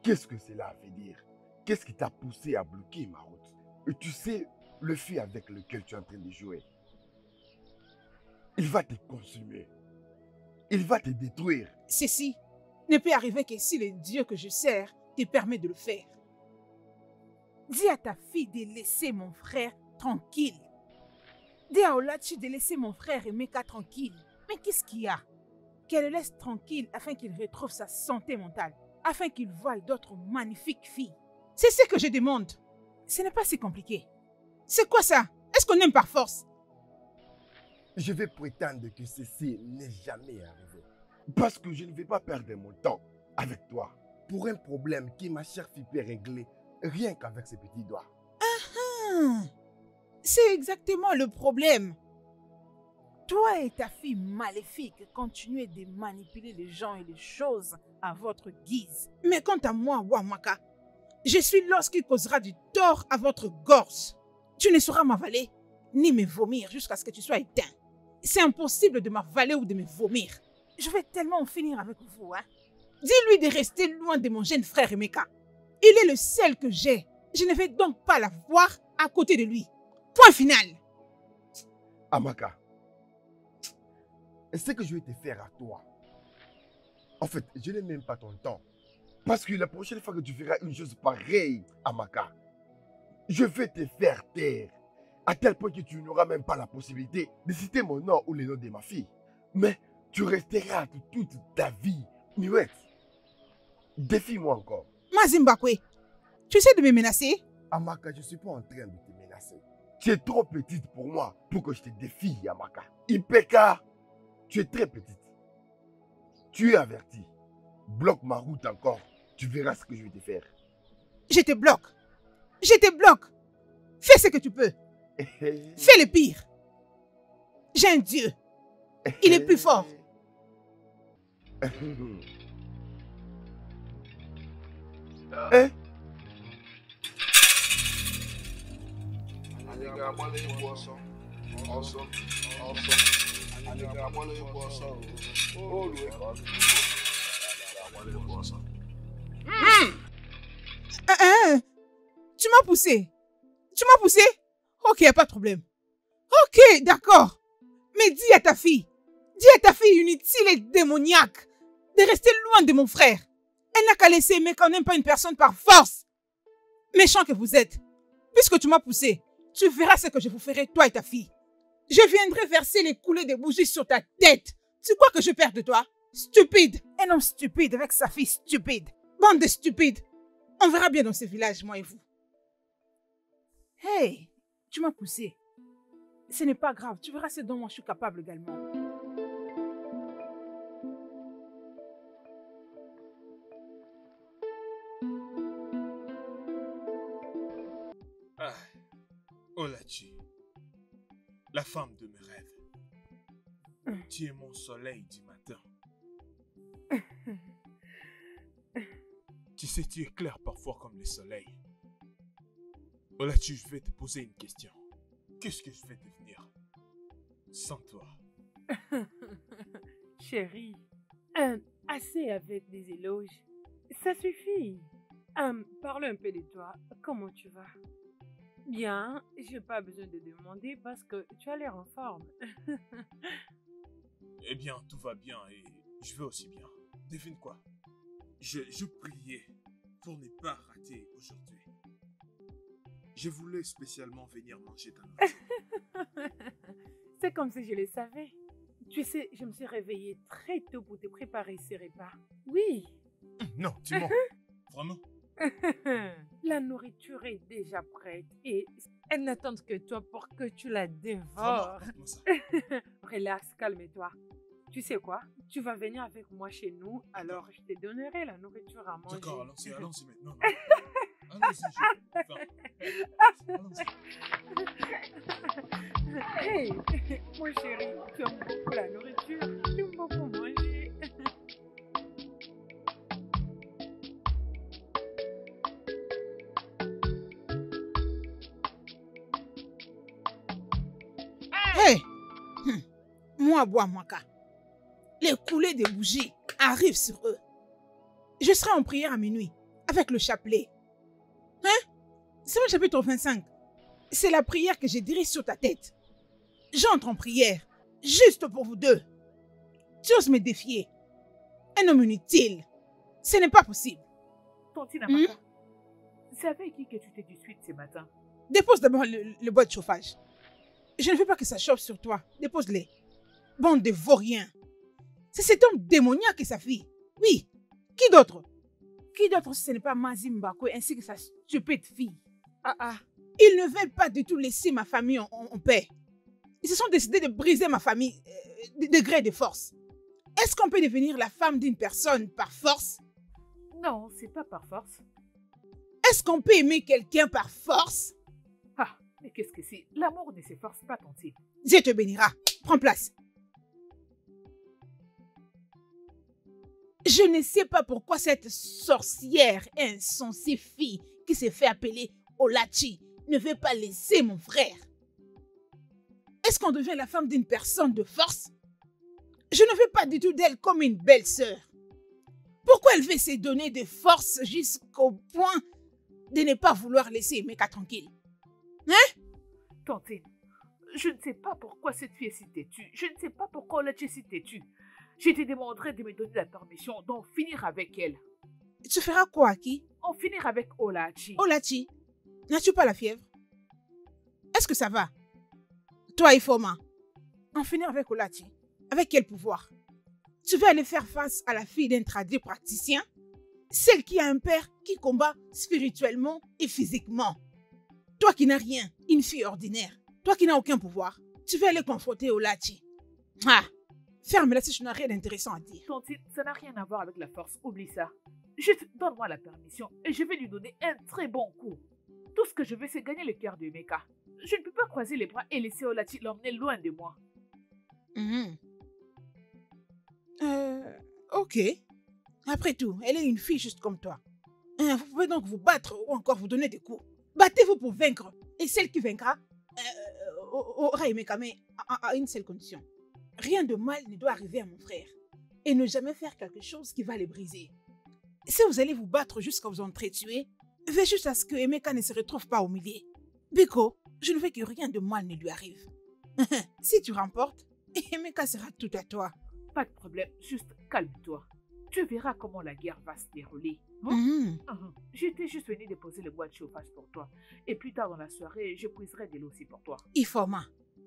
qu'est-ce que cela veut dire? Qu'est-ce qui t'a poussé à bloquer ma route? Et tu sais, le feu avec lequel tu es en train de jouer, il va te consumer. Il va te détruire. Ceci ne peut arriver que si le Dieu que je sers te permet de le faire. Dis à ta fille de laisser mon frère tranquille. Dis à Olachi de laisser mon frère Emeka tranquille. Mais qu'est-ce qu'il y a? Qu'elle le laisse tranquille afin qu'il retrouve sa santé mentale, afin qu'il voie d'autres magnifiques filles. C'est ce que je demande. Ce n'est pas si compliqué. C'est quoi ça? Est-ce qu'on aime par force? Je vais prétendre que ceci n'est jamais arrivé. Parce que je ne vais pas perdre mon temps avec toi pour un problème que ma chère fille peut régler rien qu'avec ses petits doigts. C'est exactement le problème. Toi et ta fille maléfique continuez de manipuler les gens et les choses à votre guise. Mais quant à moi, Wamaka, je suis l'os qui causera du tort à votre gorge. Tu ne sauras m'avaler ni me vomir jusqu'à ce que tu sois éteint. C'est impossible de m'avaler ou de me vomir. Je vais tellement en finir avec vous. Dis-lui de rester loin de mon jeune frère Emeka. Il est le seul que j'ai. Je ne vais donc pas la voir à côté de lui. Point final. Amaka, ce que je vais te faire à toi, en fait, je n'ai même pas ton temps. Parce que la prochaine fois que tu feras une chose pareille, Amaka, je vais te faire taire. À tel point que tu n'auras même pas la possibilité de citer mon nom ou le nom de ma fille. Mais tu resteras toute ta vie muette. Défie-moi encore. Mazimbakwe, tu essaies de me menacer? Amaka, je ne suis pas en train de te menacer. Tu es trop petite pour moi pour que je te défie, Amaka. Ipeka, tu es très petite. Tu es averti. Bloque ma route encore. Tu verras ce que je vais te faire. Je te bloque. Je te bloque. Fais ce que tu peux. Fais le pire. J'ai un Dieu. Il est plus fort. Hein? Tu m'as poussé. Tu m'as poussé? Ok, pas de problème. Ok, d'accord. Mais dis à ta fille inutile et démoniaque de rester loin de mon frère. Elle n'a qu'à laisser aimer quand on n'aime pas une personne par force. Méchant que vous êtes. Puisque tu m'as poussé, tu verras ce que je vous ferai, toi et ta fille. Je viendrai verser les coulées de bougies sur ta tête. Tu crois que je perds de toi? Stupide. Un homme stupide avec sa fille stupide. Bande de stupides. On verra bien dans ce village, moi et vous. Hey, tu m'as poussé. Ce n'est pas grave, tu verras ce dont moi je suis capable également. Ah, Olachi, la femme de mes rêves. Tu es mon soleil du matin. Tu sais, tu es clair parfois comme le soleil. Olachi, je vais te poser une question. Qu'est-ce que je vais devenir sans toi? Chérie, assez avec des éloges. Ça suffit. Parle un peu de toi. Comment tu vas? Bien, j'ai pas besoin de demander parce que tu as l'air en forme. Eh bien, tout va bien et je vais aussi bien. Devine quoi? Je priais pour ne pas rater aujourd'hui. Je voulais spécialement venir manger ta nourriture. C'est comme si je le savais. Tu sais, je me suis réveillée très tôt pour te préparer ce repas. Oui. Non, tu mens. Vraiment? La nourriture est déjà prête et elle n'attend que toi pour que tu la dévores. Relax, calme-toi. Tu sais quoi? Tu vas venir avec moi chez nous, alors je te donnerai la nourriture à manger. D'accord, allons-y maintenant. Allons-y, allons-y. Hey, mon chéri, tu aimes beaucoup la nourriture, tu aimes beaucoup manger. moi, bois, Mwaka, les coulées des bougies arrivent sur eux. Je serai en prière à minuit avec le chapelet. Hein? C'est le chapitre 25. C'est la prière que j'ai dirige sur ta tête. J'entre en prière, juste pour vous deux. Tu oses me défier. Un homme inutile. Ce n'est pas possible. Tantine Amaka, c'est avec qui que tu t'es disputé ce matin? Dépose d'abord le bois de chauffage. Je ne veux pas que ça chauffe sur toi. Dépose-les. Bande de vauriens. C'est cet homme démoniaque et sa fille. Oui. Qui d'autre? Qui d'autre si ce n'est pas Mazimbako ainsi que sa stupide fille? Ils ne veulent pas du tout laisser ma famille en paix. Ils se sont décidés de briser ma famille de gré de force. Est-ce qu'on peut devenir la femme d'une personne par force? Non, c'est pas par force. Est-ce qu'on peut aimer quelqu'un par force? Ah, mais qu'est-ce que c'est? L'amour ne s'efforce pas, Tantine. Dieu te bénira. Prends place. Je ne sais pas pourquoi cette sorcière insensée fille qui s'est fait appeler Olachi ne veut pas laisser mon frère. Est-ce qu'on devient la femme d'une personne de force? Je ne veux pas du tout d'elle comme une belle-sœur. Pourquoi elle veut se donner de force jusqu'au point de ne pas vouloir laisser Emeka tranquille? Hein? Tantine, je ne sais pas pourquoi cette fille est si têtue. Je ne sais pas pourquoi Olachi est si têtue. Je te demanderai de me donner la permission d'en finir avec elle. Tu feras quoi, qui? En finir avec Olachi. Olachi, n'as-tu pas la fièvre? Est-ce que ça va? Toi, Ifoma, en finir avec Olachi, avec quel pouvoir? Tu veux aller faire face à la fille d'un traduit praticien? Celle qui a un père qui combat spirituellement et physiquement. Toi qui n'as rien, une fille ordinaire. Toi qui n'as aucun pouvoir. Tu veux aller confronter Olachi. Ah! Ferme-la si je n'ai rien d'intéressant à dire. Tantine, ça n'a rien à voir avec la force, oublie ça. Juste donne-moi la permission et je vais lui donner un très bon coup. Tout ce que je veux, c'est gagner le cœur de Emeka. Je ne peux pas croiser les bras et laisser Olachi l'emmener loin de moi. Ok. Après tout, elle est une fille juste comme toi. Vous pouvez donc vous battre ou encore vous donner des coups. Battez-vous pour vaincre. Et celle qui vaincra aura Emeka, mais à une seule condition. Rien de mal ne doit arriver à mon frère. Et ne jamais faire quelque chose qui va les briser. Si vous allez vous battre jusqu'à vous entretuer, veillez juste à ce que Emeka ne se retrouve pas au milieu. Biko, je ne veux que rien de mal ne lui arrive. Si tu remportes, Emeka sera tout à toi. Pas de problème, juste calme-toi. Tu verras comment la guerre va se dérouler. J'étais juste venue déposer le bois de chauffage pour toi. Et plus tard dans la soirée, je briserai de l'eau aussi pour toi. Ifoma,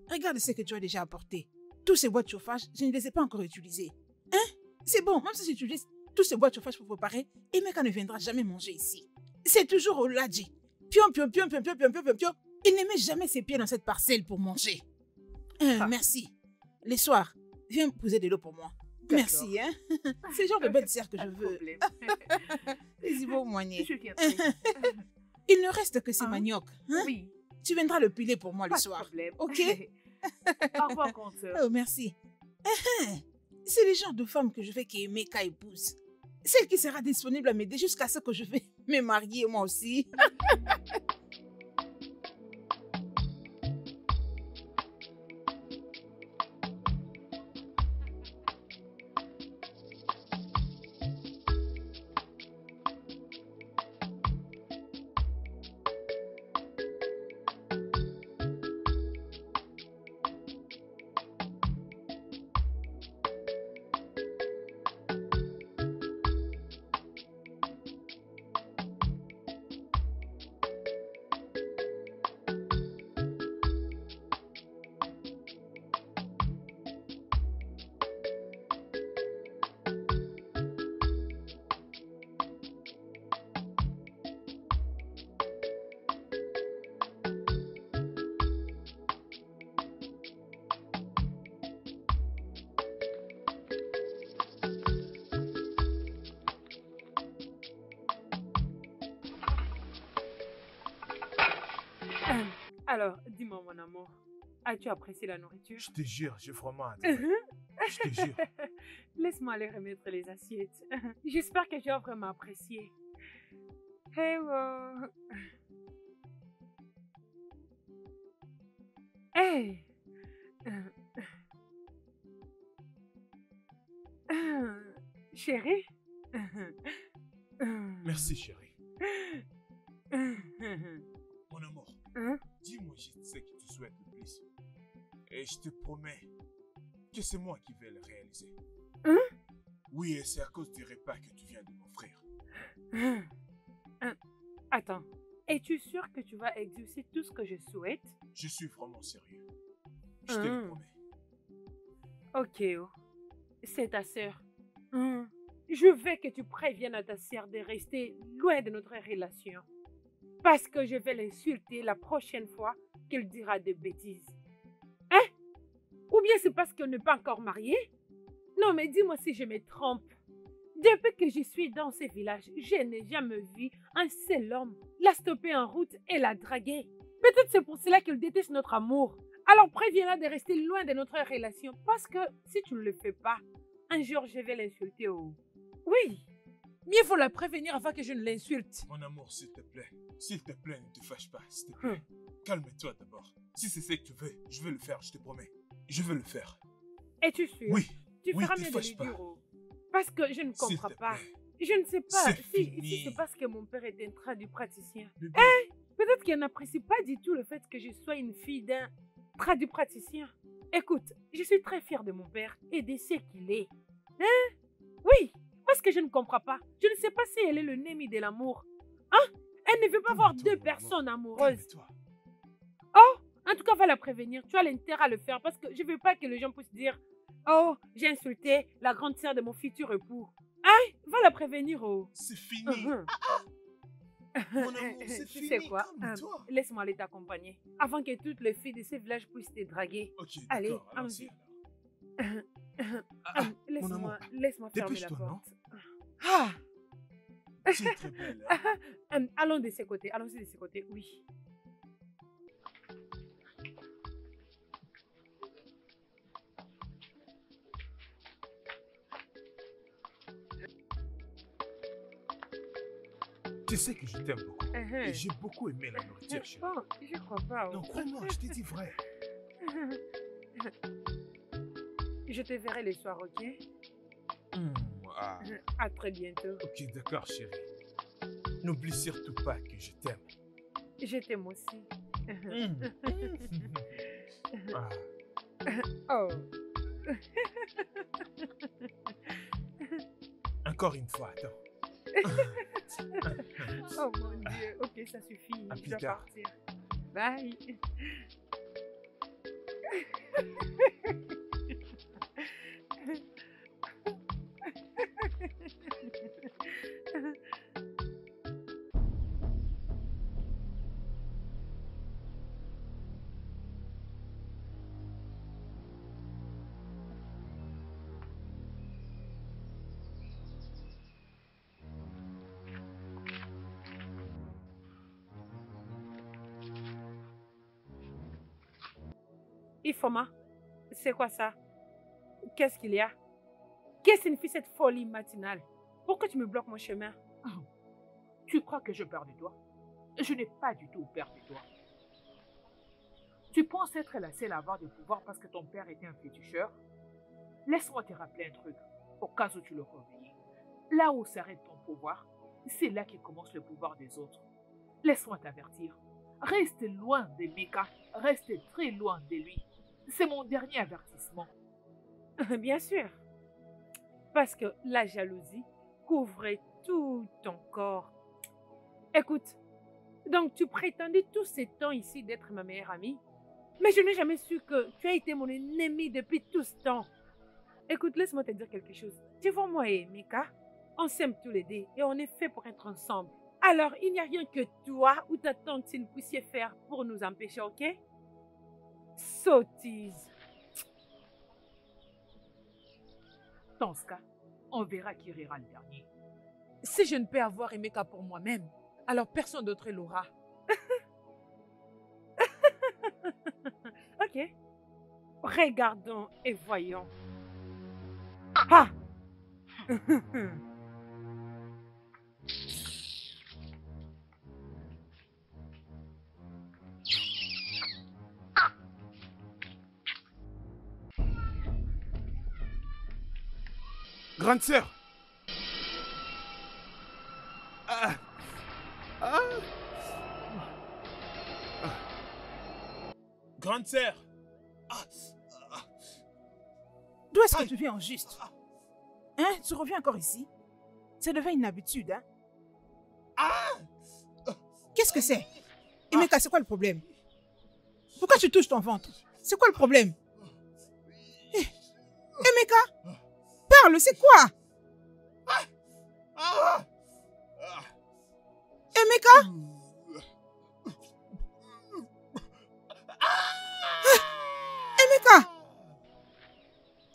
regarde ce que tu as déjà apporté. Tous ces bois de chauffage, je ne les ai pas encore utilisés. Hein? C'est bon, même si j'utilise tous ces bois de chauffage pour préparer, Emeka ne viendra jamais manger ici. C'est toujours Olachi. Pion, pion, pion, pion, pion, pion, pion, pion, pion. Il ne met jamais ses pieds dans cette parcelle pour manger. Merci. Les soirs, viens poser de l'eau pour moi. Merci, hein? C'est le genre de belle sœur que je veux. Les beaux moignets. Je viendrai. Il ne reste que ces maniocs. Hein? Oui. Tu viendras le piler pour moi le soir. Pas de problème. Ok? Au revoir, conteur. Oh, merci. C'est le genre de femme que je veux qu'Emeka épouse. Celle qui sera disponible à m'aider jusqu'à ce que je vais me marier moi aussi. Alors, dis-moi mon amour, as-tu apprécié la nourriture? Je te jure, j'ai vraiment adoré. Je te jure. Laisse-moi aller remettre les assiettes. J'espère que tu as vraiment apprécié. Hey, wow. Hey. Chérie. Merci, chérie. Mon amour, Hein? dis-moi juste ce que tu souhaites le plus. Et je te promets que c'est moi qui vais le réaliser. Hein? Oui, et c'est à cause du repas que tu viens de m'offrir. Attends, es-tu sûr que tu vas exaucer tout ce que je souhaite? Je suis vraiment sérieux. Je te le promets. Ok, oh. C'est ta sœur. Je veux que tu préviennes à ta sœur de rester loin de notre relation. Parce que je vais l'insulter la prochaine fois qu'elle dira des bêtises. Hein? Ou bien c'est parce qu'on n'est pas encore mariés? Non, mais dis-moi si je me trompe. Depuis que je suis dans ce village, je n'ai jamais vu un seul homme la stopper en route et la draguer. Peut-être c'est pour cela qu'elle déteste notre amour. Alors préviens-la de rester loin de notre relation. Parce que si tu ne le fais pas, un jour je vais l'insulter au... Oui, mieux faut la prévenir avant que je ne l'insulte. Mon amour, s'il te plaît, ne te fâche pas, s'il te plaît. Calme-toi d'abord. Si c'est ce que tu veux, je vais le faire, je te promets. Je vais le faire. Es-tu sûr? Oui, Tu oui, feras te mieux de fâche lui pas. dire. Parce que je ne S'il comprends te pas. plaît. Je ne sais pas C'est si fini. c'est parce que mon père était un tradupraticien. Bébé, Peut-être qu'il n'apprécie pas du tout le fait que je sois une fille d'un tradupraticien. Écoute, je suis très fière de mon père et de ce qu'il est. Hein? Oui, parce que je ne comprends pas. Je ne sais pas si elle est le némi de l'amour. Hein? Elle ne veut pas voir Calme-toi, deux mon personnes amoureuses. calme-toi. Oh, en tout cas, va la prévenir. Tu as l'intérêt à le faire parce que je ne veux pas que les gens puissent dire « Oh, j'ai insulté la grande sœur de mon futur époux. » Hein? Va la prévenir, oh. C'est fini. Mhm. Mon amour, c'est Tu fini. sais quoi? Calme-toi. Laisse-moi aller t'accompagner avant que toutes les filles de ce village puissent te draguer. Ok, Allez, d'accord, allons-y allons-y. alors. Ah, mon amour, Laisse-moi fermer la dépêche-toi, non? porte. Ah, tu es très belle. Hein? Allons de ce côté, allons-y de ce côté, oui. Tu sais que je t'aime beaucoup. Et j'ai beaucoup aimé la nourriture, chérie. Bon, je crois pas. oh. Non, crois-moi, je t'ai dit vrai. Je te verrai le soir, ok? Ah, À très bientôt. ok, d'accord, chérie. N'oublie surtout pas que je t'aime. Je t'aime aussi. Ah, Oh. encore une fois, attends. Oh mon Dieu. Ok, ça suffit. À Je plus dois tard. partir. Bye. Ifoma, c'est quoi ça? Qu'est-ce qu'il y a? Qu'est-ce que signifie cette folie matinale? Pourquoi tu me bloques mon chemin? Tu crois que j'ai peur de toi? Je n'ai pas du tout peur de toi. Tu penses être la seule à avoir du pouvoir parce que ton père était un féticheur? Laisse-moi te rappeler un truc, au cas où tu le revenais. Là où s'arrête ton pouvoir, c'est là que commence le pouvoir des autres. Laisse-moi t'avertir. Reste loin de Mika, reste très loin de lui. C'est mon dernier avertissement. Bien sûr. Parce que la jalousie couvrait tout ton corps. Écoute, donc tu prétendais tout ce temps ici d'être ma meilleure amie, mais je n'ai jamais su que tu as été mon ennemi depuis tout ce temps. Écoute, laisse-moi te dire quelque chose. Tu vois, moi et Mika, on s'aime tous les deux et on est fait pour être ensemble. Alors, il n'y a rien que toi ou ta tante puissiez faire pour nous empêcher, ok? Sottise. Dans ce cas, on verra qui rira le dernier. si je ne peux avoir Emeka pour moi-même, alors personne d'autre l'aura. Ok. Regardons et voyons. Ah! Grande sœur, grande sœur. D'où est-ce que tu viens en juste? Hein? Tu reviens encore ici? Ça devient une habitude, hein? Qu'est-ce que c'est? Emeka, c'est quoi le problème? Pourquoi tu touches ton ventre? C'est quoi le problème? Emeka, parle, c'est quoi? Emeka? Emeka?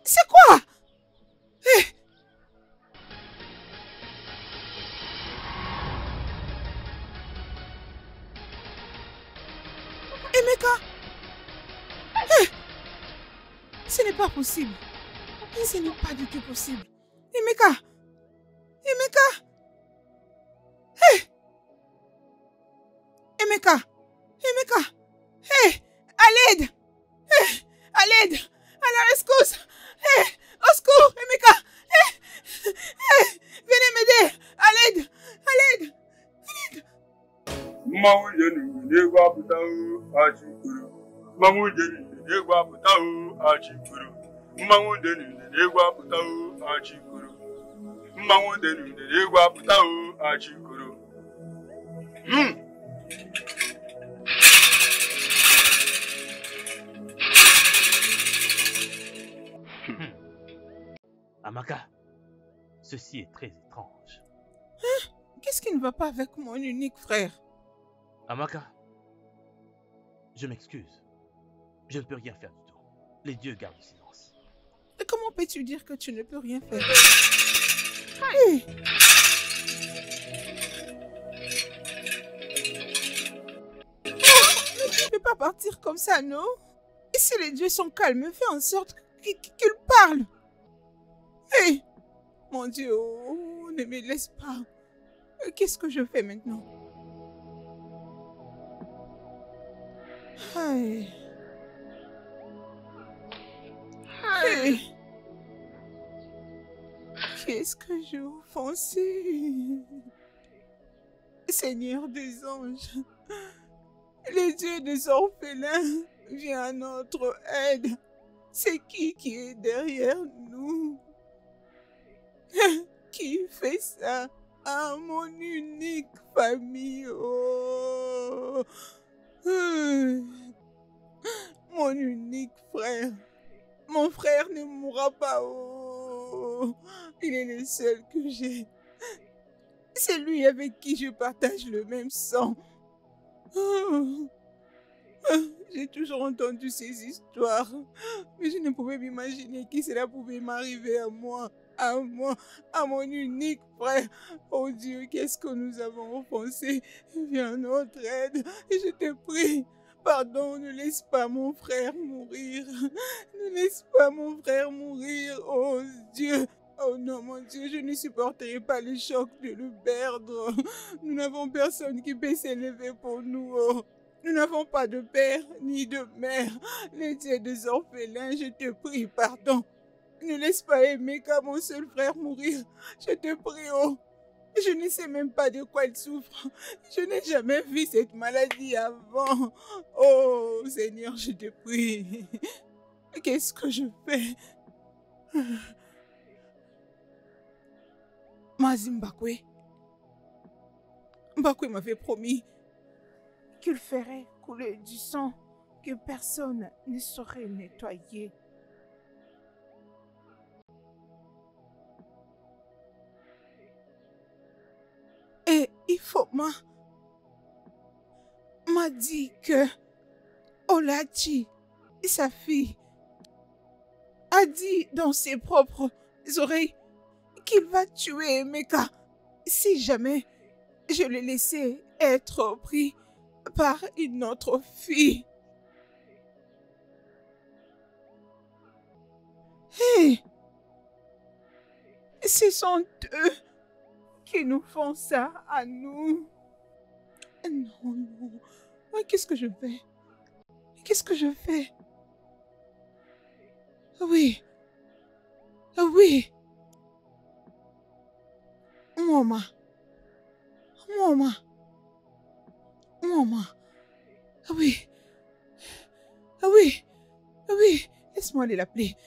C'est quoi? Emeka? Ce n'est pas possible. Ce n'est pas du tout possible. Emeka? Emeka? Emeka? Emeka? À l'aide! À l'aide! À la rescousse! Au secours, Emeka! Venez m'aider! À l'aide! À l'aide! À l'aide! Mmanwụ jenu n'egwu apụta achịkwuru. Mmanwụ jenu n'egwu apụta achịkwuru. Mmanwụ jenu n'egwu apụta achịkwuru. Mmanwụ jenu n'egwu apụta achịkwuru. Amaka, ceci est très étrange. Hein? Qu'est-ce qui ne va pas avec mon unique frère? Amaka, je m'excuse. Je ne peux rien faire du tout. Les dieux gardent le silence. Et comment peux-tu dire que tu ne peux rien faire? Mais tu ne peux pas partir comme ça, non? Et si les dieux sont calmes, fais en sorte qu'ils parlent. Hey! Mon Dieu, oh, ne me laisse pas. Qu'est-ce que je fais maintenant? Hey. Hey. Qu'est-ce que j'ai offensé? Seigneur des anges, les dieux des orphelins, viens à notre aide. C'est qui est derrière nous? Qui fait ça à mon unique famille? Oh. Mon unique frère. Mon frère ne mourra pas. Oh. Il est le seul que j'ai. C'est lui avec qui je partage le même sang. Oh. J'ai toujours entendu ces histoires, mais je ne pouvais m'imaginer que cela pouvait m'arriver à moi, à mon unique frère. Oh Dieu, qu'est-ce que nous avons offensé? Viens à notre aide, et je te prie. Pardon, ne laisse pas mon frère mourir. Ne laisse pas mon frère mourir, oh Dieu. Oh non, mon Dieu, je ne supporterai pas le choc de le perdre. Nous n'avons personne qui peut s'élever pour nous. Oh. Nous n'avons pas de père ni de mère. Les dieux des orphelins, je te prie, pardon. Ne laisse pas Emeka, mon seul frère, mourir. Je te prie, oh. Je ne sais même pas de quoi il souffre. Je n'ai jamais vu cette maladie avant. Oh, Seigneur, je te prie. Qu'est-ce que je fais? Mazi Mbakwe. Mbakwe m'avait promis qu'il ferait couler du sang que personne ne saurait nettoyer. Et Ifoma m'a dit que Olachi, sa fille, a dit dans ses propres oreilles qu'il va tuer Emeka si jamais je le laissais être pris par une autre fille. Hé! Ce sont eux qui nous font ça à nous. Non, non. Qu'est-ce que je fais? Qu'est-ce que je fais? Oui. Oui. Maman. Maman. Maman. Oui. Oui. Laisse-moi aller l'appeler.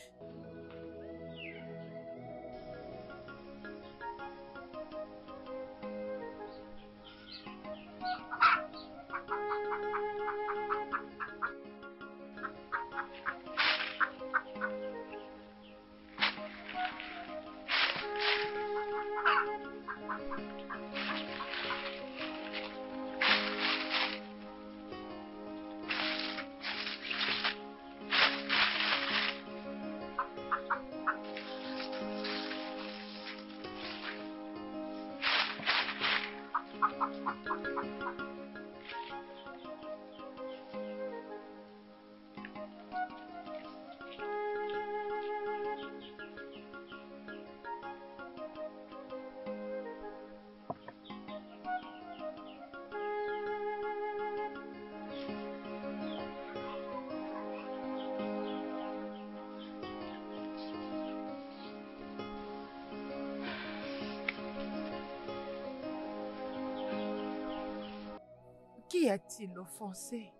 Qui a-t-il offensé?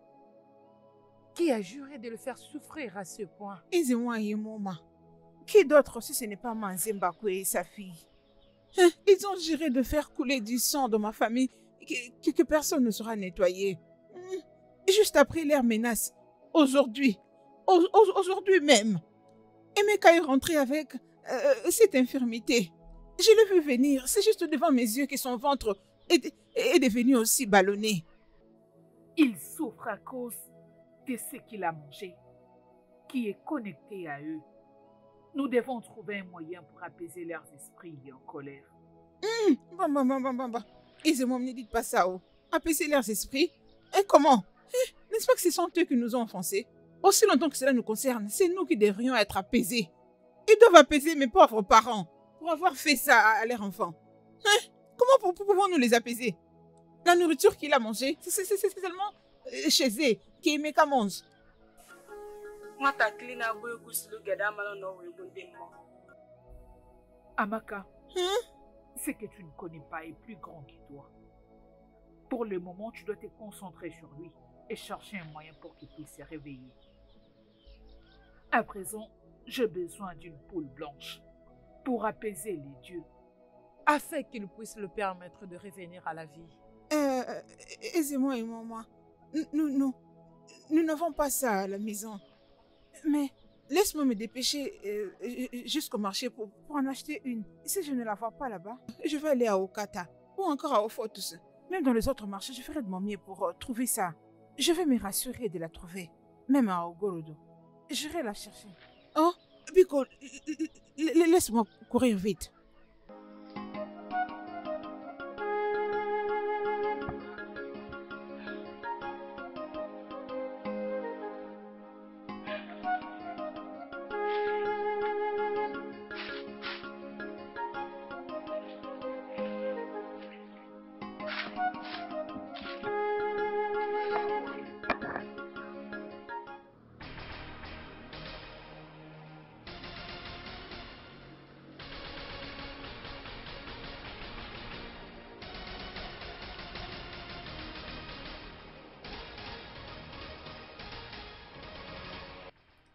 Qui a juré de le faire souffrir à ce point? Aidez-moi et Moma. Qui d'autre si ce n'est pas Manzembakwe et sa fille? Hein, ils ont juré de faire couler du sang dans ma famille que personne ne sera nettoyé. Juste après leur menace, aujourd'hui même, Emeka est rentré avec cette infirmité. Je l'ai vu venir, c'est juste devant mes yeux que son ventre est devenu aussi ballonné. Il souffre à cause de ce qu'il a mangé, qui est connecté à eux. Nous devons trouver un moyen pour apaiser leurs esprits en colère. Aidez-moi, ne dites pas ça. Oh. Apaiser leurs esprits? Et comment? N'est-ce pas que ce sont eux qui nous ont offensés? Aussi longtemps que cela nous concerne, c'est nous qui devrions être apaisés. Ils doivent apaiser mes pauvres parents pour avoir fait ça à leurs enfants. Comment pouvons-nous les apaiser? La nourriture qu'il a mangée, c'est seulement chez eux qu'Emeka mange. Amaka, ce que tu ne connais pas est plus grand que toi. Pour le moment, tu dois te concentrer sur lui et chercher un moyen pour qu'il puisse se réveiller. À présent, j'ai besoin d'une poule blanche pour apaiser les dieux, afin qu'ils puissent le permettre de revenir à la vie. Aidez-moi et moi. Nous n'avons pas ça à la maison. Mais laisse-moi me dépêcher jusqu'au marché pour en acheter une. Si je ne la vois pas là-bas, je vais aller à Okata ou encore à Ofotus. Même dans les autres marchés, je ferai de mon mieux pour trouver ça. Je vais me rassurer de la trouver, même à Ogorodo. J'irai la chercher. Oh, Biko, laisse-moi courir vite.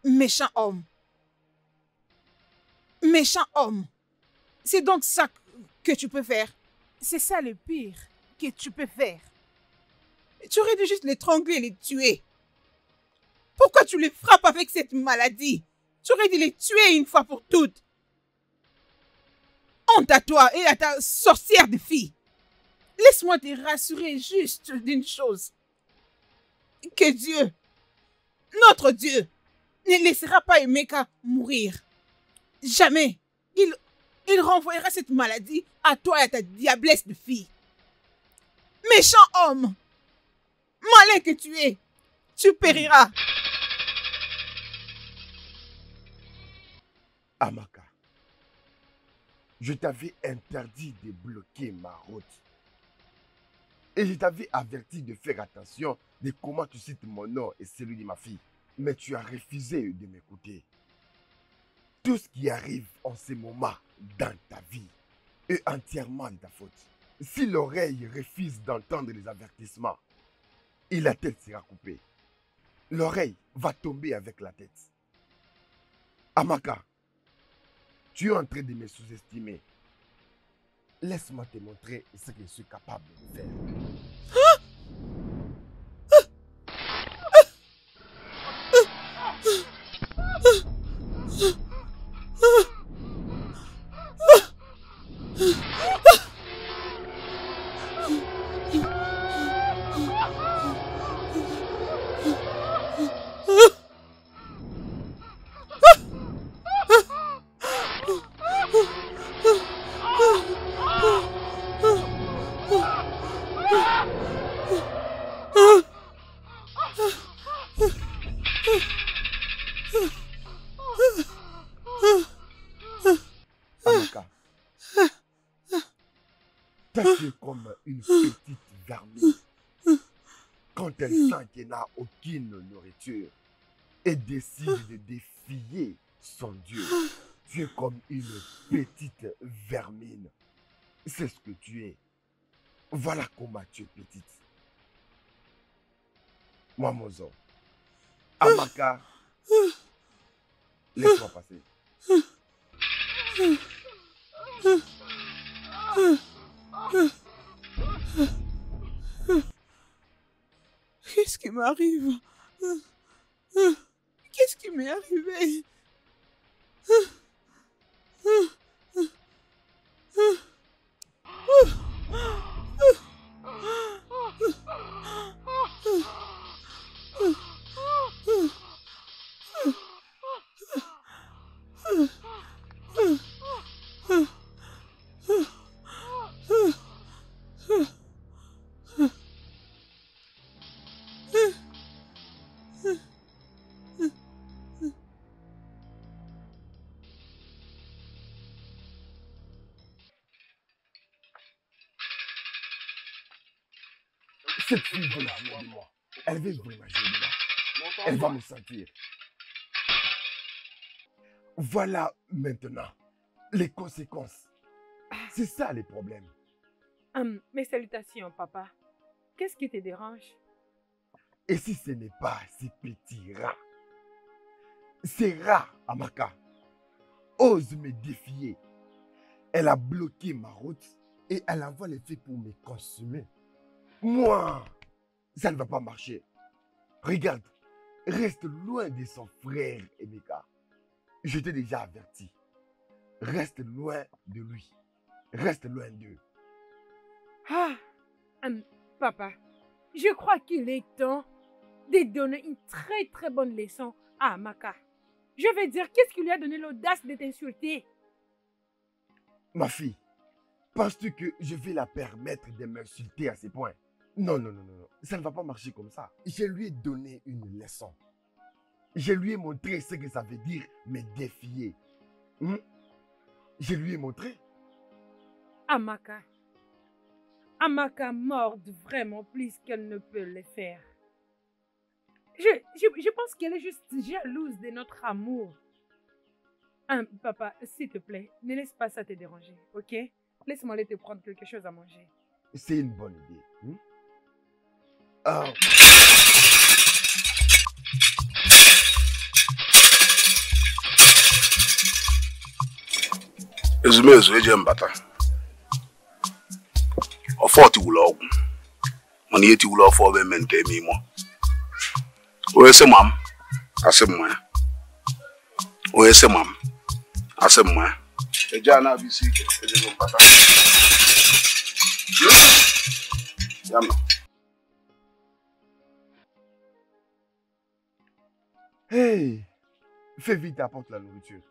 Méchant homme. Méchant homme. C'est donc ça que tu peux faire. C'est ça le pire que tu peux faire. Tu aurais dû juste l'étrangler et les tuer. Pourquoi tu les frappes avec cette maladie? Tu aurais dû les tuer une fois pour toutes. Honte à toi et à ta sorcière de fille. Laisse-moi te rassurer juste d'une chose. Que Dieu, notre Dieu, ne laissera pas Emeka mourir. Jamais. Il renvoyera cette maladie à toi et à ta diablesse de fille. Méchant homme. Malin que tu es. Tu périras. Amaka, je t'avais interdit de bloquer ma route. Et je t'avais averti de faire attention de comment tu cites mon nom et celui de ma fille. Mais tu as refusé de m'écouter. Tout ce qui arrive en ce moment dans ta vie est entièrement de ta faute. Si l'oreille refuse d'entendre les avertissements, et la tête sera coupée, l'oreille va tomber avec la tête. Amaka, tu es en train de me sous-estimer. Laisse-moi te montrer ce que je suis capable de faire. Amaka, toi tu es comme une petite vermine. Quand elle sent qu'elle n'a aucune nourriture et décide de défier son Dieu, tu es comme une petite vermine. C'est ce que tu es. Voilà comment tu es petite. Moi, Mozo. Amaka, laisse-moi passer. Qu'est-ce qui m'arrive? Qu'est-ce qui m'est arrivé? Cette fille veut jouer de moi. Elle veut vraiment jouer de moi. Elle va me sentir. Voilà maintenant les conséquences. C'est ça les problèmes. Mes salutations, papa. Qu'est-ce qui te dérange? Et si ce n'est pas ces petits rats? Ces rats, Amaka, osent me défier. Elle a bloqué ma route et elle envoie les filles pour me consumer. Moi, ça ne va pas marcher. Regarde, reste loin de son frère Emeka. Je t'ai déjà averti. Reste loin de lui. Reste loin d'eux. Papa, je crois qu'il est temps de donner une très très bonne leçon à Amaka. Je veux dire, qu'est-ce qui lui a donné l'audace de t'insulter? Ma fille, penses-tu que je vais la permettre de m'insulter à ce point? Non, non, non, non, ça ne va pas marcher comme ça. Je lui ai donné une leçon. Je lui ai montré ce que ça veut dire me défier. Je lui ai montré. Amaka morde vraiment plus qu'elle ne peut le faire. Je pense qu'elle est juste jalouse de notre amour. Papa, s'il te plaît, ne laisse pas ça te déranger, ok? Laisse-moi aller te prendre quelque chose à manger. C'est une bonne idée. Ezumezu eje mbata. Ọfọ tiwula ọgwụ. Mana ihe tiwula ọfọ bụ eme nte eme imo. Onye sị ma m, asị m ya. Onye sị ma m, asị m ya. Eje a na-abụ isi ike, eje mbata. Ya ma. Hey, fais vite, apporte la nourriture.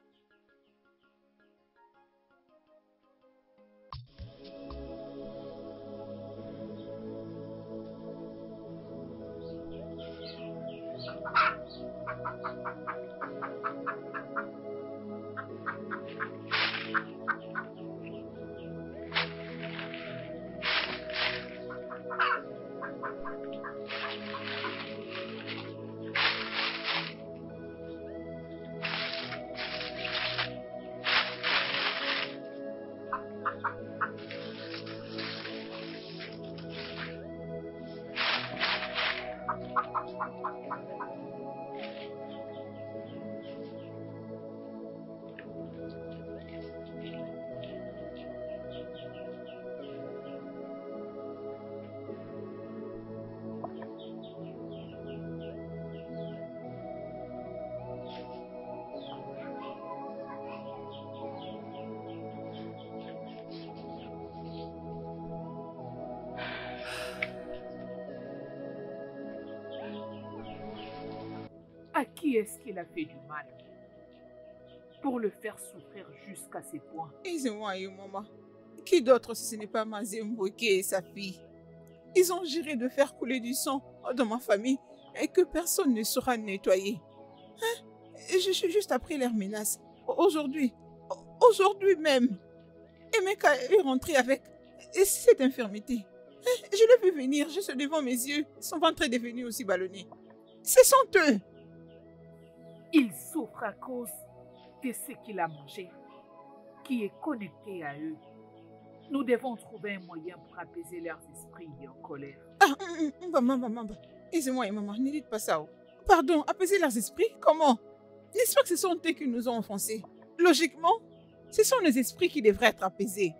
À qui est-ce qu'il a fait du mal pour le faire souffrir jusqu'à ces points? Aisez-moi, maman. Qui d'autre si ce n'est pas Mazemboke et sa fille? Ils ont juré de faire couler du sang dans ma famille et que personne ne sera nettoyé. Hein? Je suis juste après leurs menaces. Aujourd'hui même, Emeka est rentré avec cette infirmité. Hein? Je l'ai vu venir juste devant mes yeux. Son ventre est devenu aussi ballonné. Ce sont eux. Il souffre à cause de ce qu'il a mangé, qui est connecté à eux. Nous devons trouver un moyen pour apaiser leurs esprits en colère. Ah, maman. Aisez-moi, maman, ne dites pas ça. Pardon, apaiser leurs esprits? Comment? N'est-ce pas que ce sont eux qui nous ont offensés? Logiquement, ce sont nos esprits qui devraient être apaisés.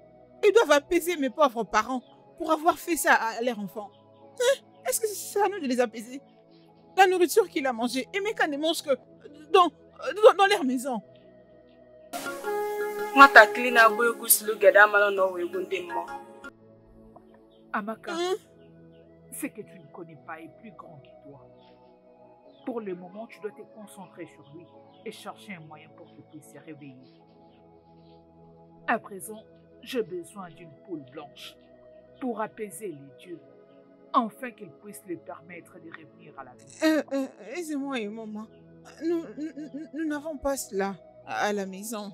Ils doivent apaiser mes pauvres parents pour avoir fait ça à leur enfant. Hein? Est-ce que c'est à nous de les apaiser? La nourriture qu'il a mangée, Emeka ne mange que dans leur maison. Amaka, ce que tu ne connais pas est plus grand que toi. Pour le moment, tu dois te concentrer sur lui et chercher un moyen pour qu'il puisse se réveiller. À présent, j'ai besoin d'une poule blanche pour apaiser les dieux, afin qu'ils puissent lui permettre de revenir à la vie. Aisez-moi et maman. Nous n'avons pas cela à la maison.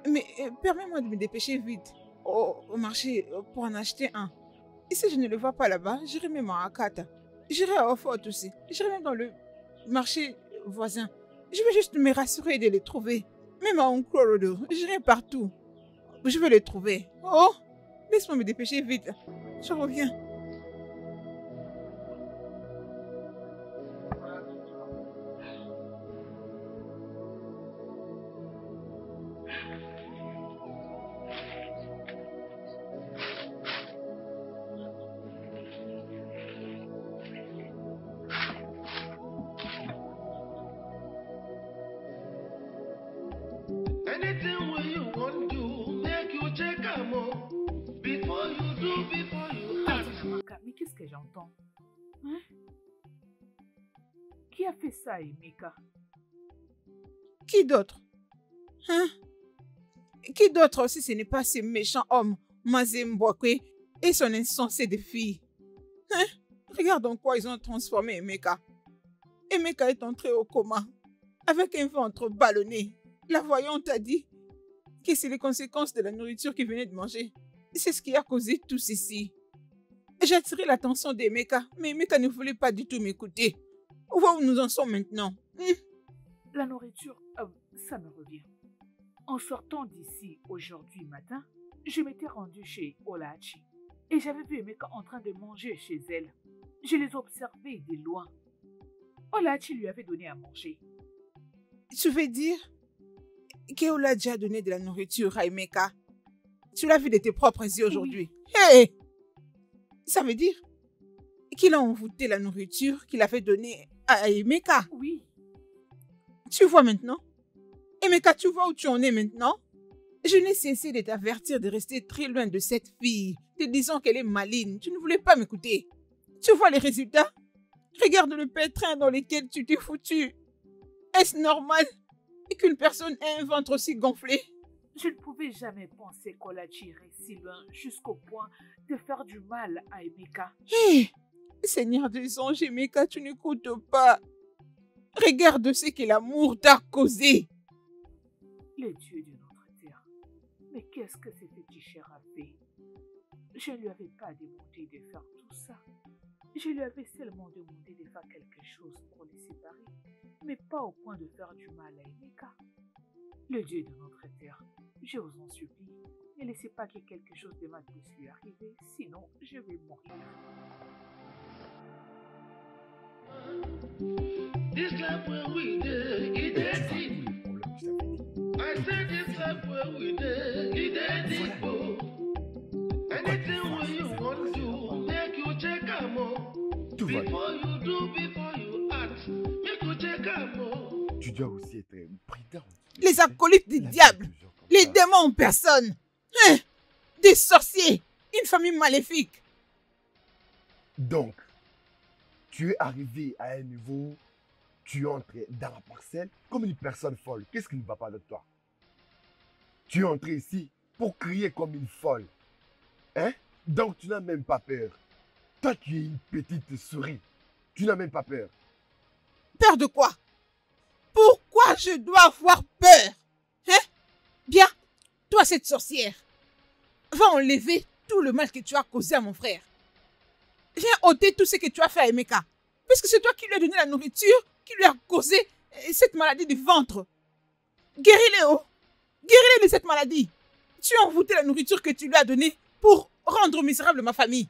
Mais permets-moi de me dépêcher vite au marché pour en acheter un. Et si je ne le vois pas là-bas, j'irai même à Akata. J'irai à Ofort aussi. J'irai même dans le marché voisin. Je vais juste me rassurer de les trouver. Même à Onkorodo, j'irai partout. Je vais les trouver. Oh, laisse-moi me dépêcher vite. Je reviens. Mais qu'est-ce que j'entends? Hein? Qui a fait ça, Emeka? Qui d'autre? Hein? Qui d'autre si ce n'est pas ce méchant homme, Mazemboke, et son insensé de fille? Hein? Regarde en quoi ils ont transformé Emeka. Emeka est entré au coma, avec un ventre ballonné. La voyante a dit que c'est les conséquences de la nourriture qu'il venait de manger. C'est ce qui a causé tout ceci. J'ai attiré l'attention d'Emeka, mais Emeka ne voulait pas du tout m'écouter. Où nous en sommes maintenant? La nourriture, ça me revient. En sortant d'ici aujourd'hui matin, je m'étais rendue chez Olachi et j'avais vu Emeka en train de manger chez elle. Je les observais de loin. Olachi lui avait donné à manger. Tu veux dire que Olachi a donné de la nourriture à Emeka? Tu l'as vu de tes propres yeux aujourd'hui? Oui. Hey! Ça veut dire qu'il a envoûté la nourriture qu'il avait donnée à Emeka? Oui. Tu vois maintenant? Emeka, tu vois où tu en es maintenant? Je n'ai cessé de t'avertir de rester très loin de cette fille, te disant qu'elle est maligne. Tu ne voulais pas m'écouter. Tu vois les résultats? Regarde le pétrin dans lequel tu t'es foutu. Est-ce normal qu'une personne ait un ventre aussi gonflé? Je ne pouvais jamais penser qu'Olachi irait si loin jusqu'au point de faire du mal à Emeka. Hé! Seigneur des anges, Emeka, tu n'écoutes pas. Regarde ce que l'amour t'a causé. Le Dieu de notre terre. Mais qu'est-ce que ce petit cher a fait? Je ne lui avais pas demandé de faire tout ça. Je lui avais seulement demandé de faire quelque chose pour les séparer, mais pas au point de faire du mal à Emeka. Le Dieu de notre terre, je vous en supplie, ne laissez pas que quelque chose de mal puisse lui arriver, sinon je vais mourir. This life where we did, it did. I said this life where we did, it did. Anything what you want to make you check out more. Before you do, before you act, make you check out more. Tu dois aussi être prudent. Les acolytes du diable, les démons en personne, hein? Des sorciers, une famille maléfique. Donc, tu es arrivé à un niveau, tu entres dans ma parcelle comme une personne folle. Qu'est-ce qui ne va pas de toi? Tu es entré ici pour crier comme une folle. Hein? Donc tu n'as même pas peur. Toi, tu es une petite souris. Tu n'as même pas peur. Peur de quoi? Pourquoi je dois avoir peur? Hein? Bien, toi cette sorcière, va enlever tout le mal que tu as causé à mon frère. Viens ôter tout ce que tu as fait à Emeka. Puisque c'est toi qui lui as donné la nourriture, qui lui a causé cette maladie du ventre. Guéris-le, oh! Guéris-le de cette maladie. Tu as envoûté la nourriture que tu lui as donnée pour rendre misérable ma famille.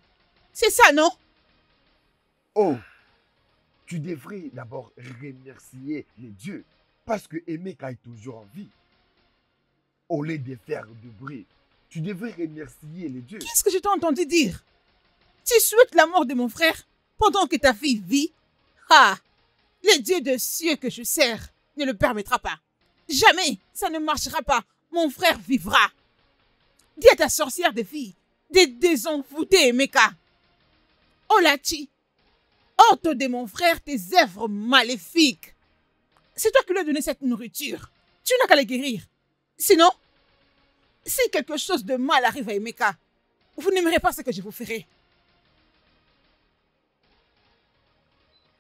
C'est ça, non? Oh! Tu devrais d'abord remercier les dieux parce que Emeka est toujours en vie. Au lieu de faire du bruit, tu devrais remercier les dieux. Qu'est-ce que je t'ai entendu dire? Tu souhaites la mort de mon frère pendant que ta fille vit? Ah! Le Dieu de cieux que je sers ne le permettra pas. Jamais, ça ne marchera pas. Mon frère vivra. Dis à ta sorcière de fille de désenvoûter Emeka. Olachi, ôte de mon frère tes œuvres maléfiques. C'est toi qui lui as donné cette nourriture. Tu n'as qu'à les guérir. Sinon, si quelque chose de mal arrive à Emeka, vous n'aimerez pas ce que je vous ferai.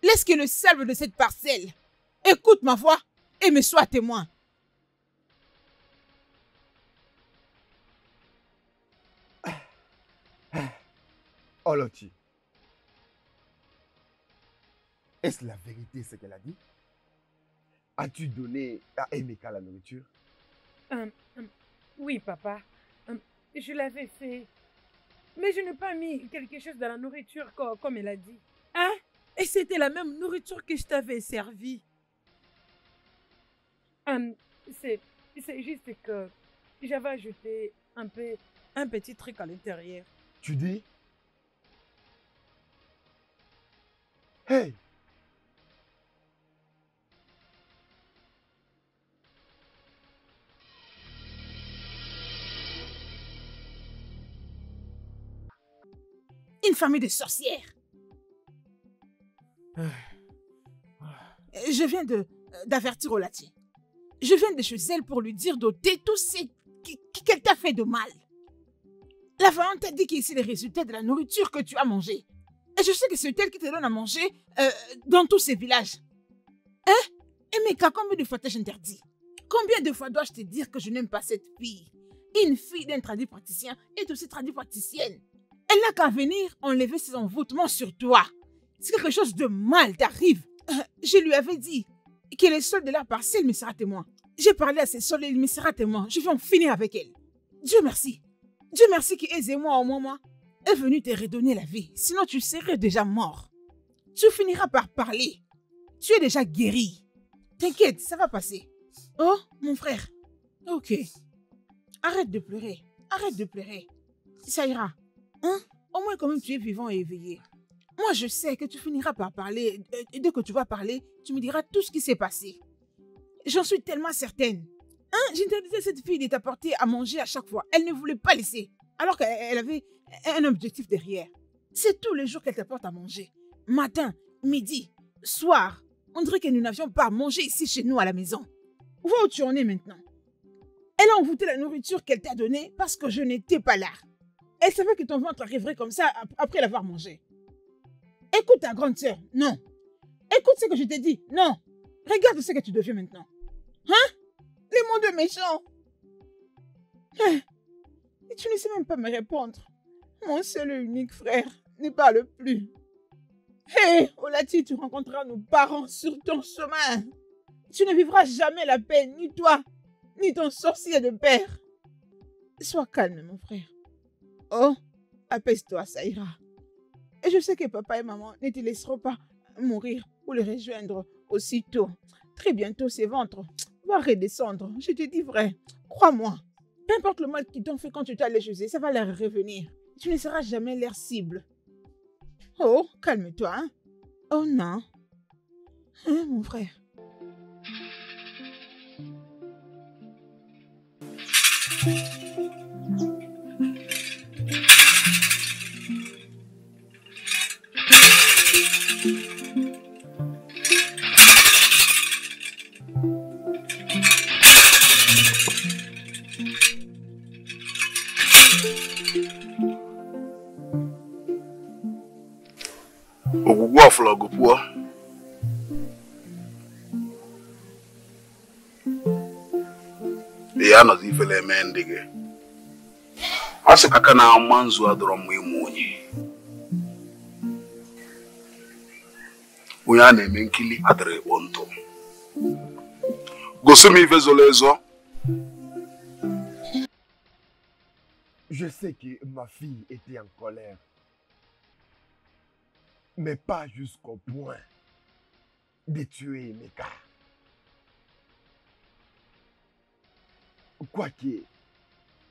Laisse que le salve de cette parcelle écoute ma voix et me sois témoin. Olochi, est-ce la vérité ce qu'elle a dit? As-tu donné à Emeka la nourriture? Oui, papa. Je l'avais fait. Mais je n'ai pas mis quelque chose dans la nourriture comme elle a dit. Hein? Et c'était la même nourriture que je t'avais servie. C'est juste que j'avais ajouté un petit truc à l'intérieur. Tu dis? Hey! Une famille de sorcières. Je viens d'avertir Olachi. Je viens de chez elle pour lui dire d'ôter tout ce qu'elle t'a fait de mal. La voyante t'a dit qu'ici les résultats de la nourriture que tu as mangée. Et je sais que c'est elle qui te donne à manger dans tous ces villages. Hein? Emeka, combien de fois t'ai-je interdit? Combien de fois dois-je te dire que je n'aime pas cette fille? Une fille d'un tradit praticien est aussi tradit praticienne. Elle n'a qu'à venir enlever ses envoûtements sur toi. Si quelque chose de mal t'arrive, je lui avais dit que les sols de la parcelle me sera témoin. J'ai parlé à ses sols et il me sera témoin. Je vais en finir avec elle. Dieu merci. Dieu merci que Eze et moi, au moment, est venu te redonner la vie. Sinon, tu serais déjà mort. Tu finiras par parler. Tu es déjà guéri. T'inquiète, ça va passer. Oh, mon frère. Ok. Arrête de pleurer. Arrête de pleurer. Ça ira. Hein? Au moins, quand même, tu es vivant et éveillé. Moi, je sais que tu finiras par parler. Et dès que tu vas parler, tu me diras tout ce qui s'est passé. J'en suis tellement certaine. Hein? J'interdisais à cette fille de t'apporter à manger à chaque fois. Elle ne voulait pas laisser. Alors qu'elle avait un objectif derrière. C'est tous les jours qu'elle t'apporte à manger. Matin, midi, soir. On dirait que nous n'avions pas à manger ici chez nous à la maison. Vois où tu en es maintenant. Elle a envoûté la nourriture qu'elle t'a donnée parce que je n'étais pas là. Elle savait que ton ventre arriverait comme ça après l'avoir mangé. Écoute ta grande sœur, non. Écoute ce que je t'ai dit, non. Regarde ce que tu deviens maintenant. Hein? Les mots de méchants. Et tu ne sais même pas me répondre. Mon seul et unique frère ne parle plus. Hé, Olachi, tu rencontreras nos parents sur ton chemin. Tu ne vivras jamais la paix, ni toi, ni ton sorcier de père. Sois calme, mon frère. Oh, apaise-toi, ça ira. Et je sais que papa et maman ne te laisseront pas mourir ou le rejoindre aussitôt. Très bientôt, ces ventres vont redescendre. Je te dis vrai. Crois-moi. Peu importe le mal qu'ils t'ont fait quand tu t'es allé chez eux, ça va leur revenir. Tu ne seras jamais leur cible. Oh, calme-toi. Hein? Oh non. Hein, mon frère? Ogwugwu ọfụla gụpụọ. Ị anọzi ifele eme ndị gị. Ọ sị kaka na ama nzu adọrọ mma ịmụ onye. Onye a na-eme nkili adịrị ịkpọ ntụ. Gosi m ife zoro ezo. Je sais que ma fille était en colère. Mais pas jusqu'au point de tuer Emeka. Quoique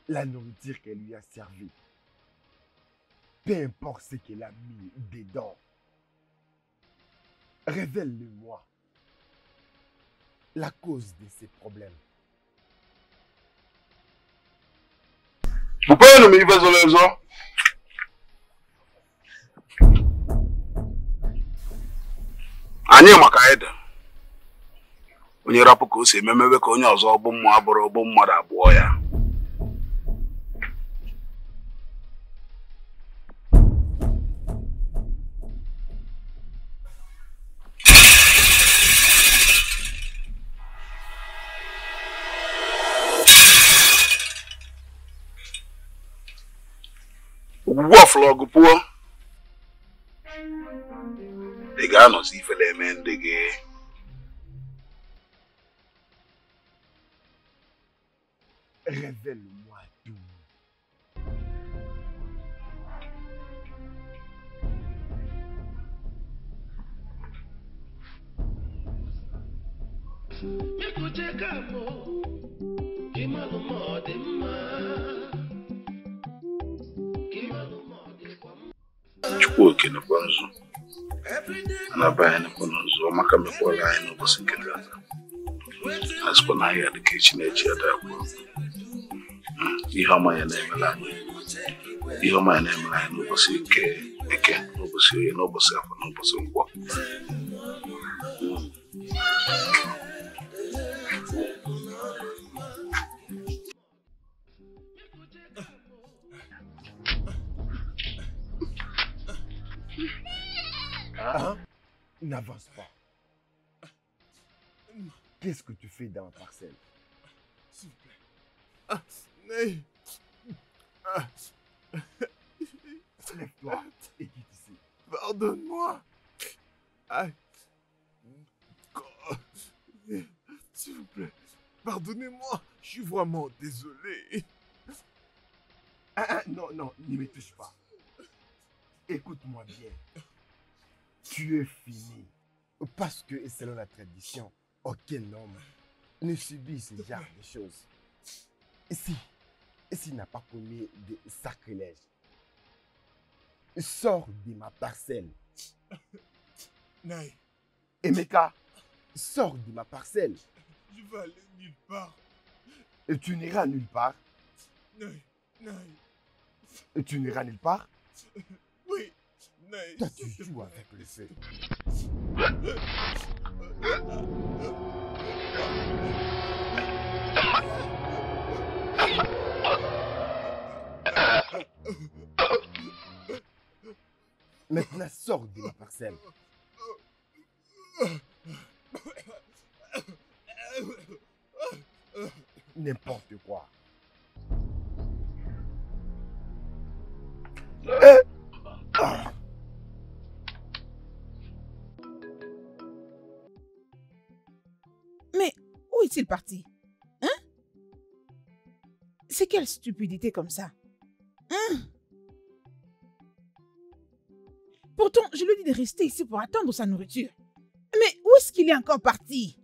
la nourriture qu'elle lui a servi, peu importe ce qu'elle a mis dedans, révèle-le-moi la cause de ces problèmes. Vous pouvez nous mettre sur les gens? Anyị maka ede. Onye rapụ ka o si ememewe ka onye ọzọ bụ mmụọ abụrụ bụ mmadụ abụọ ya. Ogwugwu ọfụla ọgụ pụọ. Ị ga-anọzi ifele eme ndị gị. Révèle-moi tout. Chukwu okenekwa nzu. Anabaya nekwa nzu ọmaka mekwala anyị n'ụbọchị nke taa. Azụkwa na ahịa dịka echi na-echi adakwa. Ihe ọma ya na-emela anyị. Ihe ọma ya na-emela anyị n'ụbọchị nke eke, n'ụbọchị oye, n'ụbọchị afọ, n'ụbọchị nkwọ. N'avance pas. Qu'est-ce que tu fais dans la parcelle? S'il vous plaît. Lève-toi et quitte ici. Pardonne-moi. S'il vous plaît. Pardonnez-moi. Je suis vraiment désolé. Non, non, ne me touche pas. Écoute-moi bien. Tu es fini. Parce que selon la tradition, aucun homme ne subit ce genre de choses. S'il n'a pas commis de sacrilège, sors de ma parcelle. Naï. Emeka, sors de ma parcelle. Je vais aller nulle part. Et tu n'iras nulle part. Naï. Et tu n'iras nulle part. Oui. Naï. Toi, tu joues avec le feu. Maintenant, sors de ma parcelle. N'importe quoi. Mais où est-il parti? Hein? C'est quelle stupidité comme ça? Hein? Pourtant, je lui ai dit de rester ici pour attendre sa nourriture. Mais où est-ce qu'il est encore parti?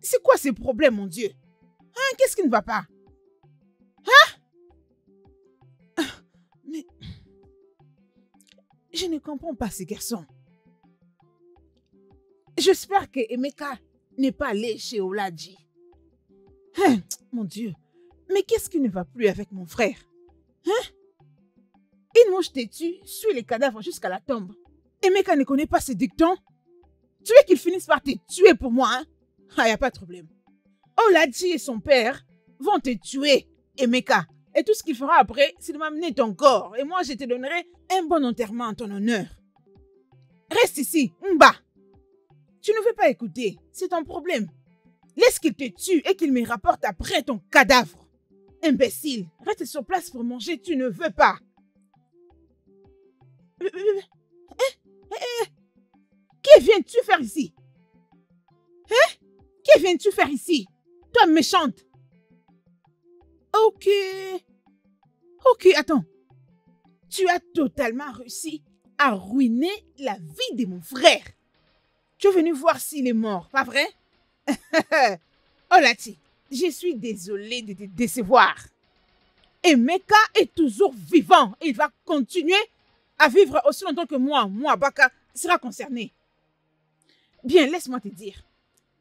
C'est quoi ces problèmes, mon Dieu? Hein? Qu'est-ce qui ne va pas? Hein? Mais je ne comprends pas ces garçons. J'espère que Emeka n'est pas allé chez Oladji. Hein? Mon Dieu, mais qu'est-ce qui ne va plus avec mon frère? Hein? Une mouche têtue suit les cadavres jusqu'à la tombe. Emeka ne connaît pas ces dictons. Tu veux qu'il finisse par te tuer pour moi, hein? Ah, y a pas de problème. Oladji et son père vont te tuer Emeka. Et tout ce qu'il fera après, c'est de m'amener ton corps. Et moi, je te donnerai un bon enterrement en ton honneur. Reste ici, Mba. Tu ne veux pas écouter, c'est ton problème. Laisse qu'il te tue et qu'il me rapporte après ton cadavre. Imbécile, reste sur place pour manger, tu ne veux pas. Que viens-tu faire ici? Que viens-tu faire ici? Toi méchante. Ok, attends. Tu as totalement réussi à ruiner la vie de mon frère. Tu es venu voir s'il est mort, pas vrai? Olachi, je suis désolée de te décevoir. Emeka est toujours vivant et il va continuer à vivre aussi longtemps que moi, Baka, sera concerné. Bien, laisse-moi te dire,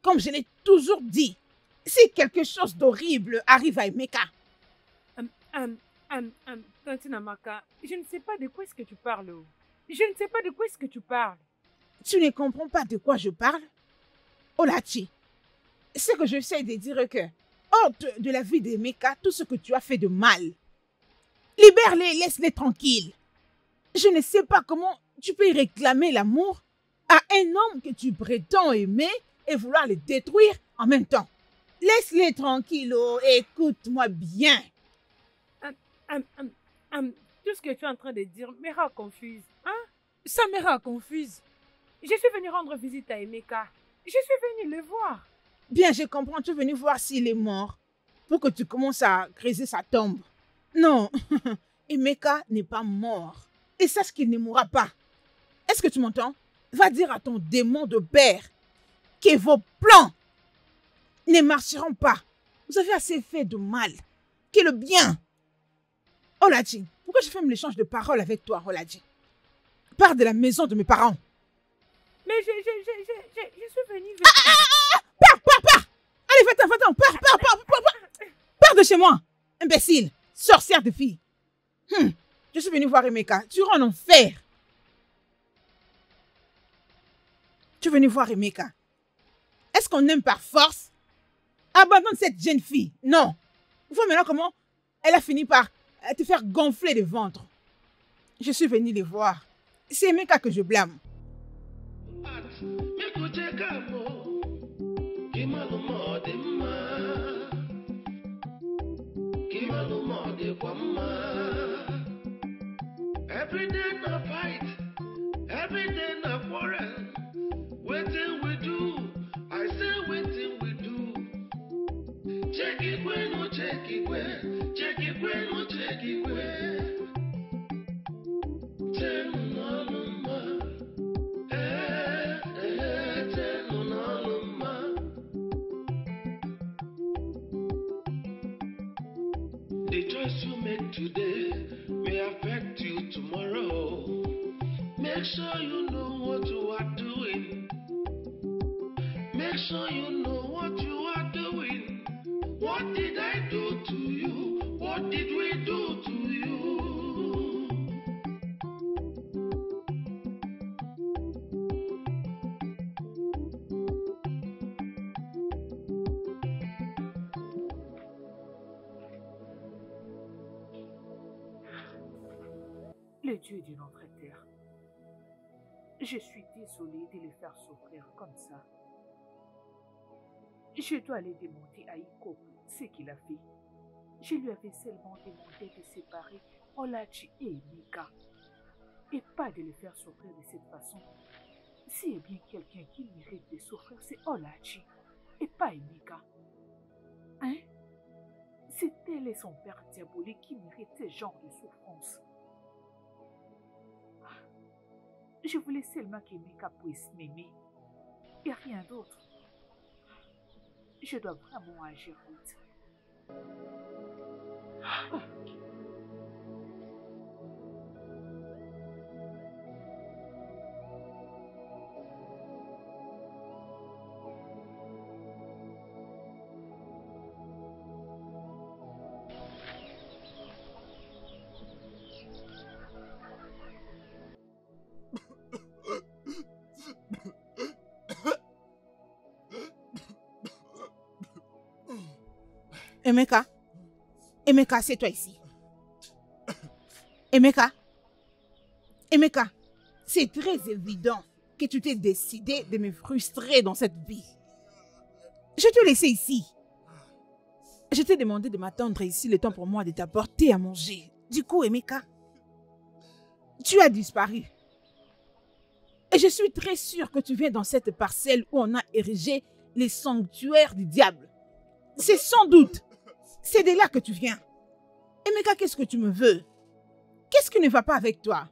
comme je l'ai toujours dit, si quelque chose d'horrible arrive à Emeka, Tante Namaka, je ne sais pas de quoi est-ce que tu parles. Je ne sais pas de quoi est-ce que tu parles. Tu ne comprends pas de quoi je parle? Olachi, c'est que j'essaie de dire que, hors de la vie d'Emeka, tout ce que tu as fait de mal, libère-les, laisse-les tranquilles. Je ne sais pas comment tu peux y réclamer l'amour à un homme que tu prétends aimer et vouloir le détruire en même temps. Laisse-les tranquilles, oh, écoute-moi bien. Tout ce que tu es en train de dire me rend confuse. Ça me rend confuse. Je suis venue rendre visite à Emeka. Je suis venue le voir. Bien, je comprends, tu es venu voir s'il est mort pour que tu commences à creuser sa tombe. Non, Emeka n'est pas mort. Et sache qu'il ne mourra pas. Est-ce que tu m'entends? Va dire à ton démon de père que vos plans ne marcheront pas. Vous avez assez fait de mal. Que le bien. Olaji, pourquoi je fais l'échange de paroles avec toi, Olaji? Pars de la maison de mes parents. Mais je suis venue... Pars! Allez, va-t'en, pars de chez moi, imbécile, sorcière de fille. Je suis venue voir Emeka, tu iras en enfer. Tu es venu voir Emeka. Est-ce qu'on aime par force? Abandonne cette jeune fille. Non. Vois maintenant comment elle a fini par te faire gonfler le ventre. Je suis venue les voir. C'est Emeka que je blâme. Every day na fight, every day na quarrel. Wetin we do, I say wetin we do. Check it when no check it when, check it when no check it when. Tell no ma, tell no ma. The choice you make today may affect you tomorrow. Make sure you know what you are doing. Make sure you know what you are doing. What did I do to you? What did we do to you? Le Dieu de notre terre, je suis désolée de le faire souffrir comme ça. Je dois aller demander à Ikoku ce qu'il a fait. Je lui avais seulement demandé de séparer Olachi et Emeka et pas de le faire souffrir de cette façon. S'il y a bien quelqu'un qui mérite de souffrir, c'est Olachi et pas Emeka. Hein? C'est elle et son père diabolique qui méritent ce genre de souffrance. Je voulais seulement qu'Emeka puisse m'aimer et rien d'autre. Je dois vraiment agir vite. Emeka, Emeka, assieds-toi ici. Emeka, c'est très évident que tu t'es décidé de me frustrer dans cette vie. Je te laissais ici. Je t'ai demandé de m'attendre ici le temps pour moi de t'apporter à manger. Du coup, Emeka, tu as disparu. Et je suis très sûre que tu viens dans cette parcelle où on a érigé les sanctuaires du diable. C'est sans doute. C'est de là que tu viens. Emeka, qu'est-ce que tu me veux? Qu'est-ce qui ne va pas avec toi?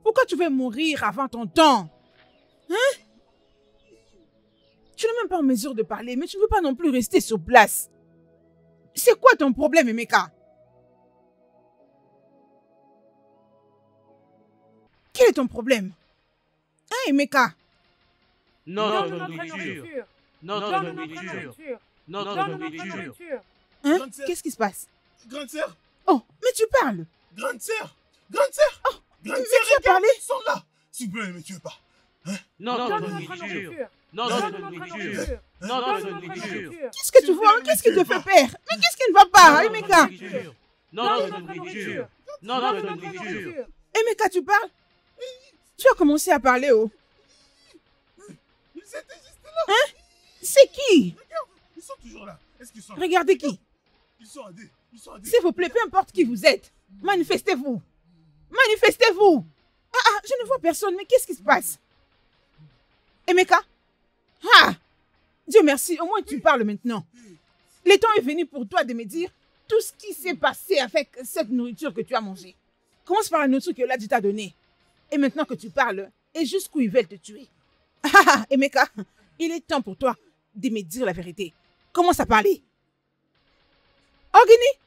Pourquoi tu veux mourir avant ton temps? Hein? Tu n'es même pas en mesure de parler, mais tu ne veux pas non plus rester sur place. C'est quoi ton problème, Emeka? Quel est ton problème? Hein, Emeka? Non, nourriture. Non, nourriture. Non, nourriture. Hein? Qu'est-ce qui se passe? Grande sœur. Oh, mais tu parles. Grande sœur. Grande sœur. Oh, mais tu as parlé? Ils sont là. S'il vous plaît, ne me tuez pas. Hein? Non, nourriture. Non, nourriture. Non, nourriture. Qu'est-ce que tu vois? Qu'est-ce qui te fait peur? Mais qu'est-ce qui ne va pas, Emeka? Non, nourriture. Non, nourriture. Emeka, tu parles? Tu as commencé à parler, oh. Ils étaient juste là. Hein? C'est qui? Regarde, ils sont toujours là. Est-ce qu'ils sont là? Regardez qui? Ils sont à deux. S'il vous plaît, peu importe qui vous êtes, manifestez-vous. Manifestez-vous. Je ne vois personne, mais qu'est-ce qui se passe? Emeka? Ah! Dieu merci, au moins tu parles maintenant. Le temps est venu pour toi de me dire tout ce qui s'est passé avec cette nourriture que tu as mangée. Commence par la nourriture que Oladi t'a donnée. Et maintenant que tu parles, et jusqu'où ils veulent te tuer. Emeka, il est temps pour toi de me dire la vérité. Commence à parler. Ogini?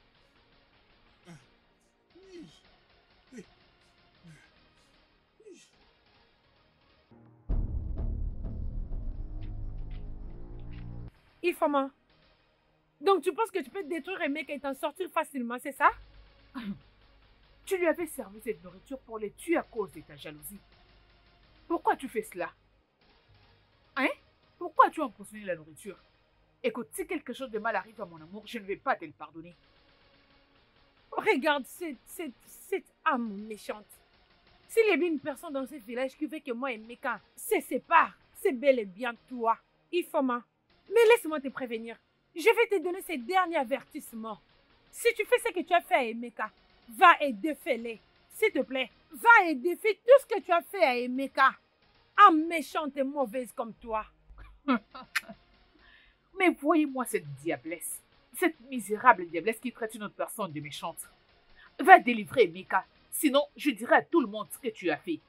Ifoma, donc tu penses que tu peux détruire Emeka et t'en sortir facilement, c'est ça? Tu lui avais servi cette nourriture pour les tuer à cause de ta jalousie. Pourquoi tu fais cela? Hein? Pourquoi tu as empoisonné la nourriture? Écoute, si quelque chose de mal arrive à mon amour, je ne vais pas te le pardonner. Regarde cette âme méchante. S'il y a bien une personne dans ce village qui veut que moi et Emeka se séparent, c'est bel et bien toi, Ifoma. Mais laisse-moi te prévenir. Je vais te donner ce dernier avertissement. Si tu fais ce que tu as fait à Emeka, va et défais-les. S'il te plaît, va et défais tout ce que tu as fait à Emeka. Âme méchante et mauvaise comme toi. Mais voyez-moi cette diablesse. Cette misérable diablesse qui traite une autre personne de méchante. Va délivrer Emeka. Sinon, je dirai à tout le monde ce que tu as fait.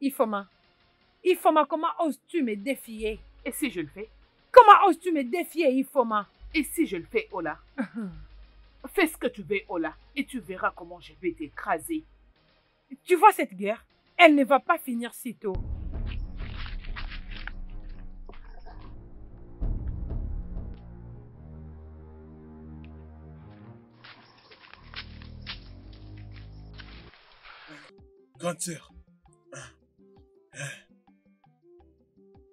Ifoma, comment oses-tu me défier? Et si je le fais? Comment oses-tu me défier, Ifoma? Et si je le fais, Ola? Fais ce que tu veux, Ola, et tu verras comment je vais t'écraser. Tu vois cette guerre? Elle ne va pas finir si tôt. Grande sœur,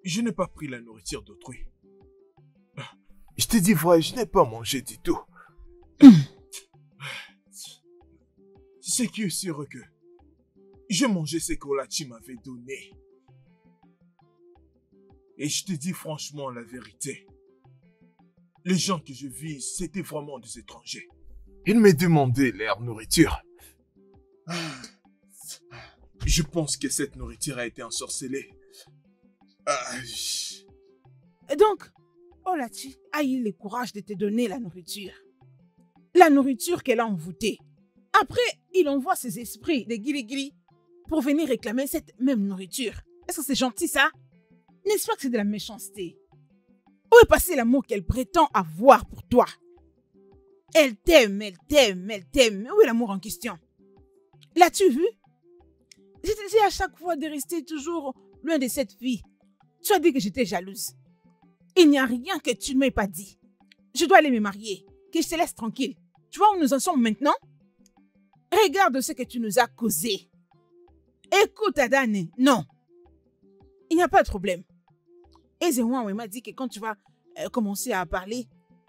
je n'ai pas pris la nourriture d'autrui. Je te dis vrai, je n'ai pas mangé du tout. C'est qui est sûr que je mangeais ce qu'Olachi m'avait donné. Et je te dis franchement la vérité. Les gens que je vis, c'était vraiment des étrangers. Ils me demandaient leur nourriture. Je pense que cette nourriture a été ensorcelée. Donc, Olachi a eu le courage de te donner la nourriture. La nourriture qu'elle a envoûtée. Après, il envoie ses esprits de Giri-Giri pour venir réclamer cette même nourriture. Est-ce que c'est gentil ça? N'est-ce pas que c'est de la méchanceté? Où est passé l'amour qu'elle prétend avoir pour toi? Elle t'aime, elle t'aime, elle t'aime. Où est l'amour en question? L'as-tu vu? Je te dis à chaque fois de rester toujours loin de cette fille. Tu as dit que j'étais jalouse. Il n'y a rien que tu ne m'aies pas dit. Je dois aller me marier, que je te laisse tranquille. Tu vois où nous en sommes maintenant? Regarde ce que tu nous as causé. Écoute, Adane, non. Il n'y a pas de problème. Et Zéwan m'a dit que quand tu vas commencer à parler,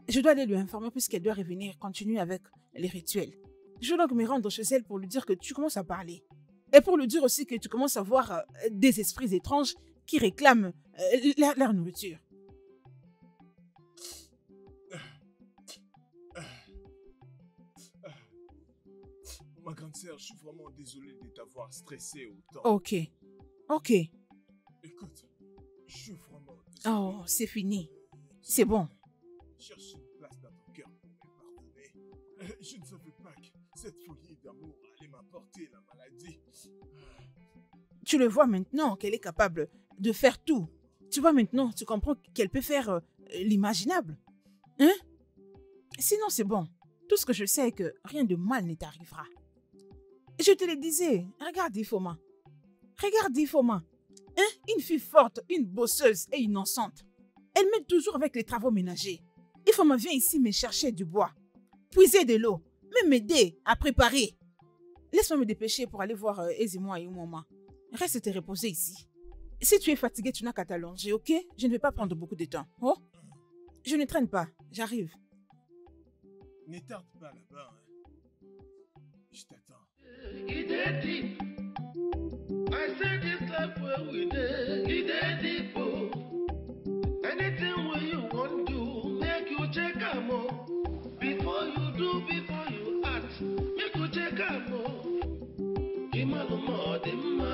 Je dois aller lui informer puisqu'elle doit revenir, continuer avec les rituels. Je dois donc me rendre chez elle pour lui dire que tu commences à parler. Et pour lui dire aussi que tu commences à voir des esprits étranges qui réclament leur nourriture. Ma grande sœur, je suis vraiment désolé de t'avoir stressé autant. Ok. Ok. Écoute, je suis vraiment désolé. Oh, c'est fini. C'est bon. Cherche une place dans ton cœur pour me pardonner. Je ne savais pas que cette folie d'amour allait m'apporter la maladie. Tu le vois maintenant qu'elle est capable de faire tout. Tu vois maintenant, tu comprends qu'elle peut faire l'imaginable. Hein? Sinon, c'est bon. Tout ce que je sais est que rien de mal ne t'arrivera. Je te le disais, regarde Ifoma. Regarde Ifoma. Hein? Une fille forte, une bosseuse et innocente. Elle m'aide toujours avec les travaux ménagers. Ifoma vient ici me chercher du bois, puiser de l'eau, même m'aider à préparer. Laisse-moi me dépêcher pour aller voir Ezimoa et Umoma. Reste te reposer ici. Si tu es fatigué, tu n'as qu'à t'allonger, ok? Je ne vais pas prendre beaucoup de temps. Oh? Je ne traîne pas, j'arrive. Ne tarde pas là-bas, hein. Je t'attends. It dey deep. I said this life where we dey, it dey deep. Oh. Anything wey you wan do, make you check am o. Before you do, before you act, make you check am o. Kimaluma dị mma,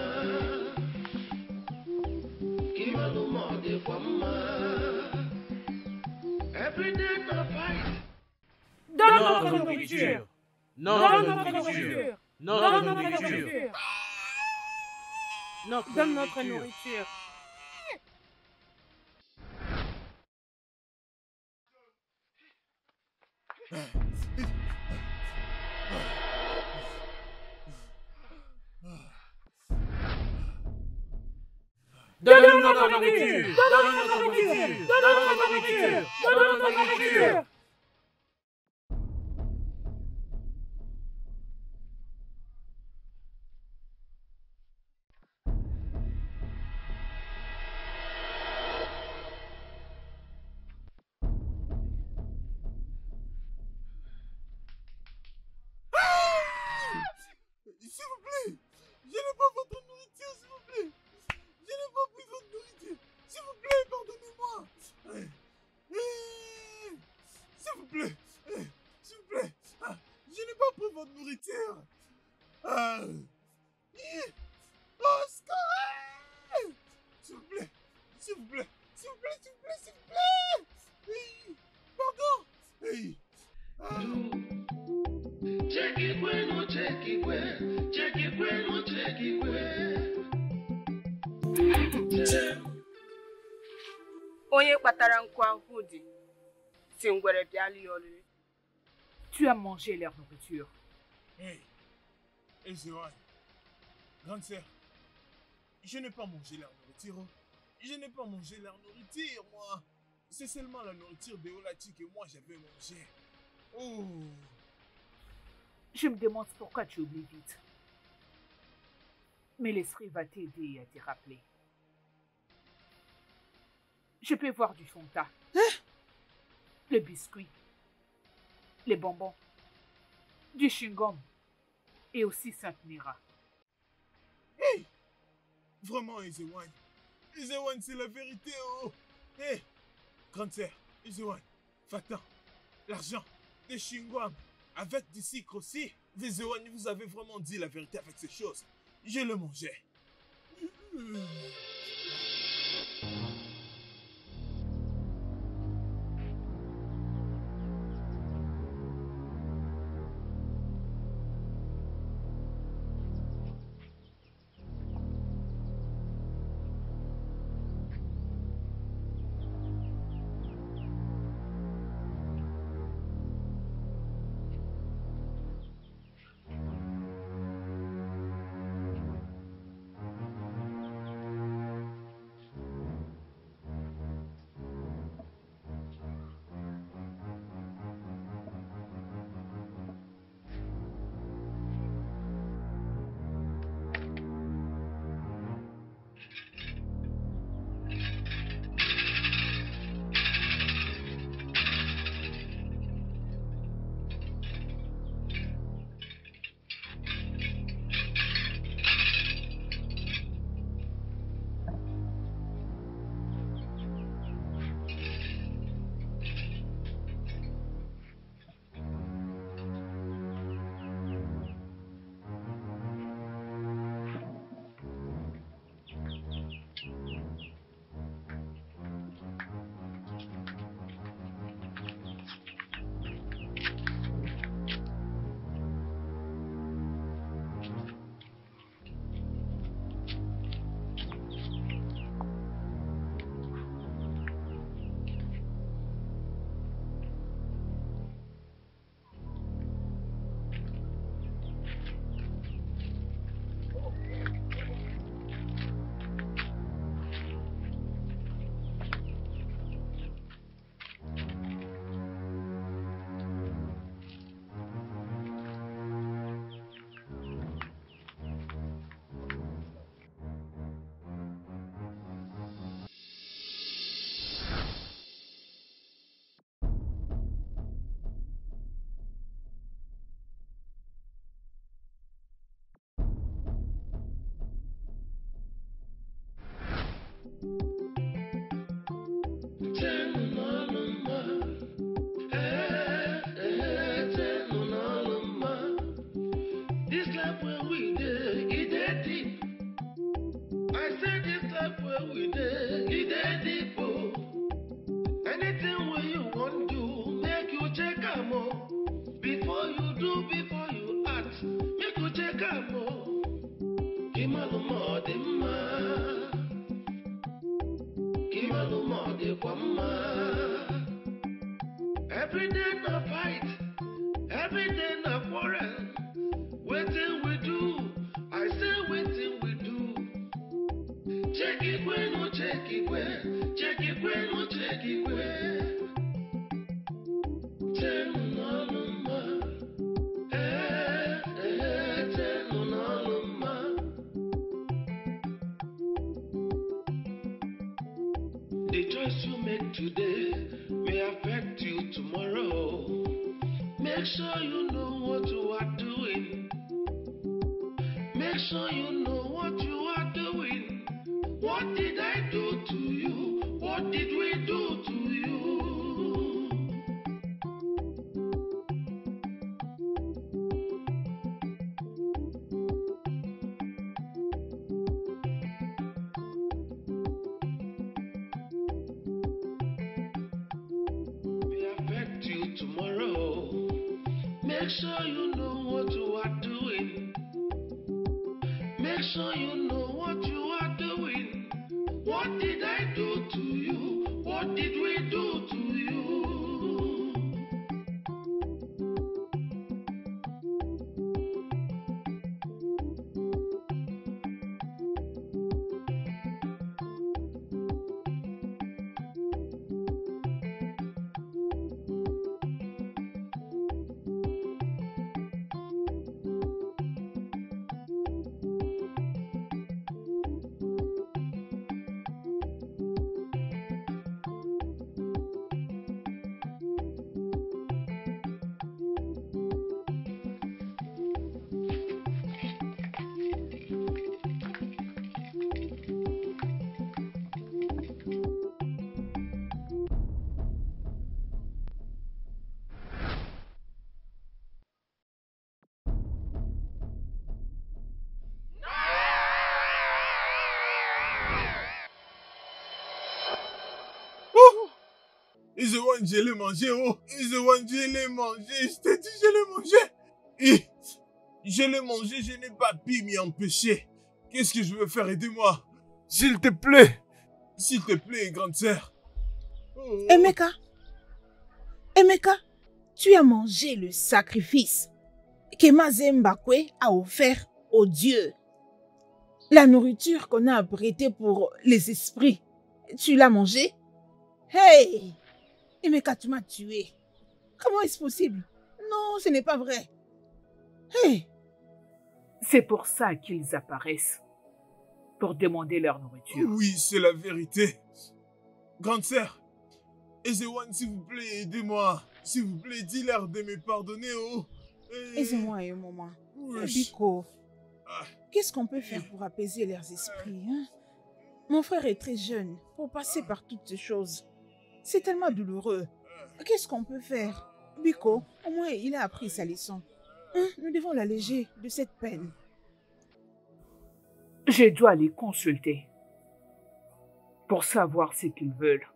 Kimaluma dịkwa mma. Every day na fight. Dans notre nourriture. Non, Dans notre nourriture. Non, Dans non, notre nourriture. nourriture. Notre Dans notre nourriture. Donne-nous notre nourriture. Donne-nous notre nourriture. Donne-nous notre nourriture. Donne notre nourriture. S'il vous plaît, je n'ai pas votre nourriture, s'il vous plaît. Je n'ai pas pris votre nourriture. S'il vous plaît, pardonnez-moi. S'il vous plaît, s'il vous plaît. Je n'ai pas pris votre nourriture. Oscar! S'il vous plaît, s'il vous plaît, s'il vous plaît, s'il vous plaît, s'il vous plaît. Pardon. Check it when no check it when, check it when no check it when. Onye kpatara nkụ ahụ dị, si ngwere bịala ya olili. Tu as mangé leur nourriture. Hey, Ezeuane, grande sœur, je n'ai pas mangé leur nourriture. Je n'ai pas mangé leur nourriture, moi. C'est seulement la nourriture de Olati que moi j'avais mangé. Oh. Je me demande pourquoi tu oublies vite. Mais l'esprit va t'aider à te rappeler. Je peux voir du Fanta, le biscuit, les bonbons, du chewing-gum et aussi Sainte Mira. Hey! Vraiment, Ezeuane. Ezeuane, c'est la vérité, oh! Hey! Grande sœur, Ezeuane, Fatan, l'argent, des chewing-gums, avec du sucre aussi. Ezeuane, vous avez vraiment dit la vérité avec ces choses. Je le mangeais. every day na quarrel. Wetin we do? I say wetin we do. Check it when no check it when. Check it when no check it when. Tell no no ma. Tell no no ma. The choice you make today may affect you tomorrow. Make sure you know what you are doing. Make sure you know what you are doing. What did I do to you? What did we do to you? May affect you tomorrow. Make sure you know what you are doing. Make sure you know what you are doing. What did I do to you? What did we do to you? Isewan, je l'ai mangé, oh. Isewan, je l'ai mangé. Je t'ai dit, je l'ai mangé. Et je l'ai mangé, je n'ai pas pu m'y empêcher. Qu'est-ce que je veux faire? Aidez-moi. S'il te plaît. S'il te plaît, grande sœur. Oh. Emeka, tu as mangé le sacrifice que Mazembakwe a offert aux dieux. La nourriture qu'on a apprêtée pour les esprits, tu l'as mangée? Hey! Emeka, tu m'as tué. Comment est-ce possible? Non, ce n'est pas vrai. Hey! C'est pour ça qu'ils apparaissent. Pour demander leur nourriture. Oui, c'est la vérité. Grande sœur, Ezewan, s'il vous plaît, aidez-moi. S'il vous plaît, dis-leur de me pardonner, oh. Aidez-moi un moment. Oui. Biko, qu'est-ce qu'on peut faire pour apaiser leurs esprits, hein? Mon frère est très jeune pour passer par toutes ces choses. C'est tellement douloureux. Qu'est-ce qu'on peut faire? Biko, au moins il a appris sa leçon. Hein? Nous devons l'alléger de cette peine. Je dois les consulter pour savoir ce qu'ils veulent,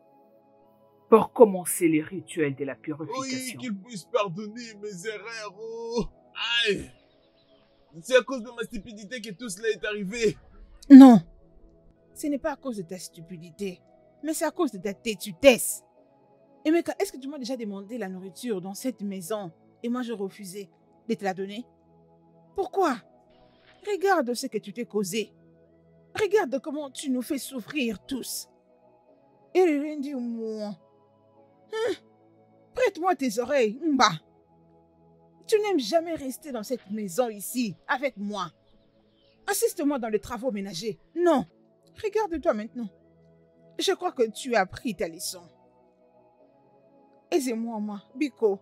pour commencer les rituels de la purification. Oui, qu'ils puissent pardonner mes erreurs. Oh. Aïe. C'est à cause de ma stupidité que tout cela est arrivé. Non, ce n'est pas à cause de ta stupidité, mais c'est à cause de ta têtudesse. Emeka, est-ce que tu m'as déjà demandé la nourriture dans cette maison et moi je refusais de te la donner? Pourquoi? Regarde ce que tu t'es causé. Regarde comment tu nous fais souffrir tous. Et rien dit moi. Hein? Prête-moi tes oreilles, Mba. Tu n'aimes jamais rester dans cette maison ici, avec moi. Assiste-moi dans les travaux ménagers. Non. Regarde-toi maintenant. Je crois que tu as appris ta leçon. Aidez-moi, moi. Biko.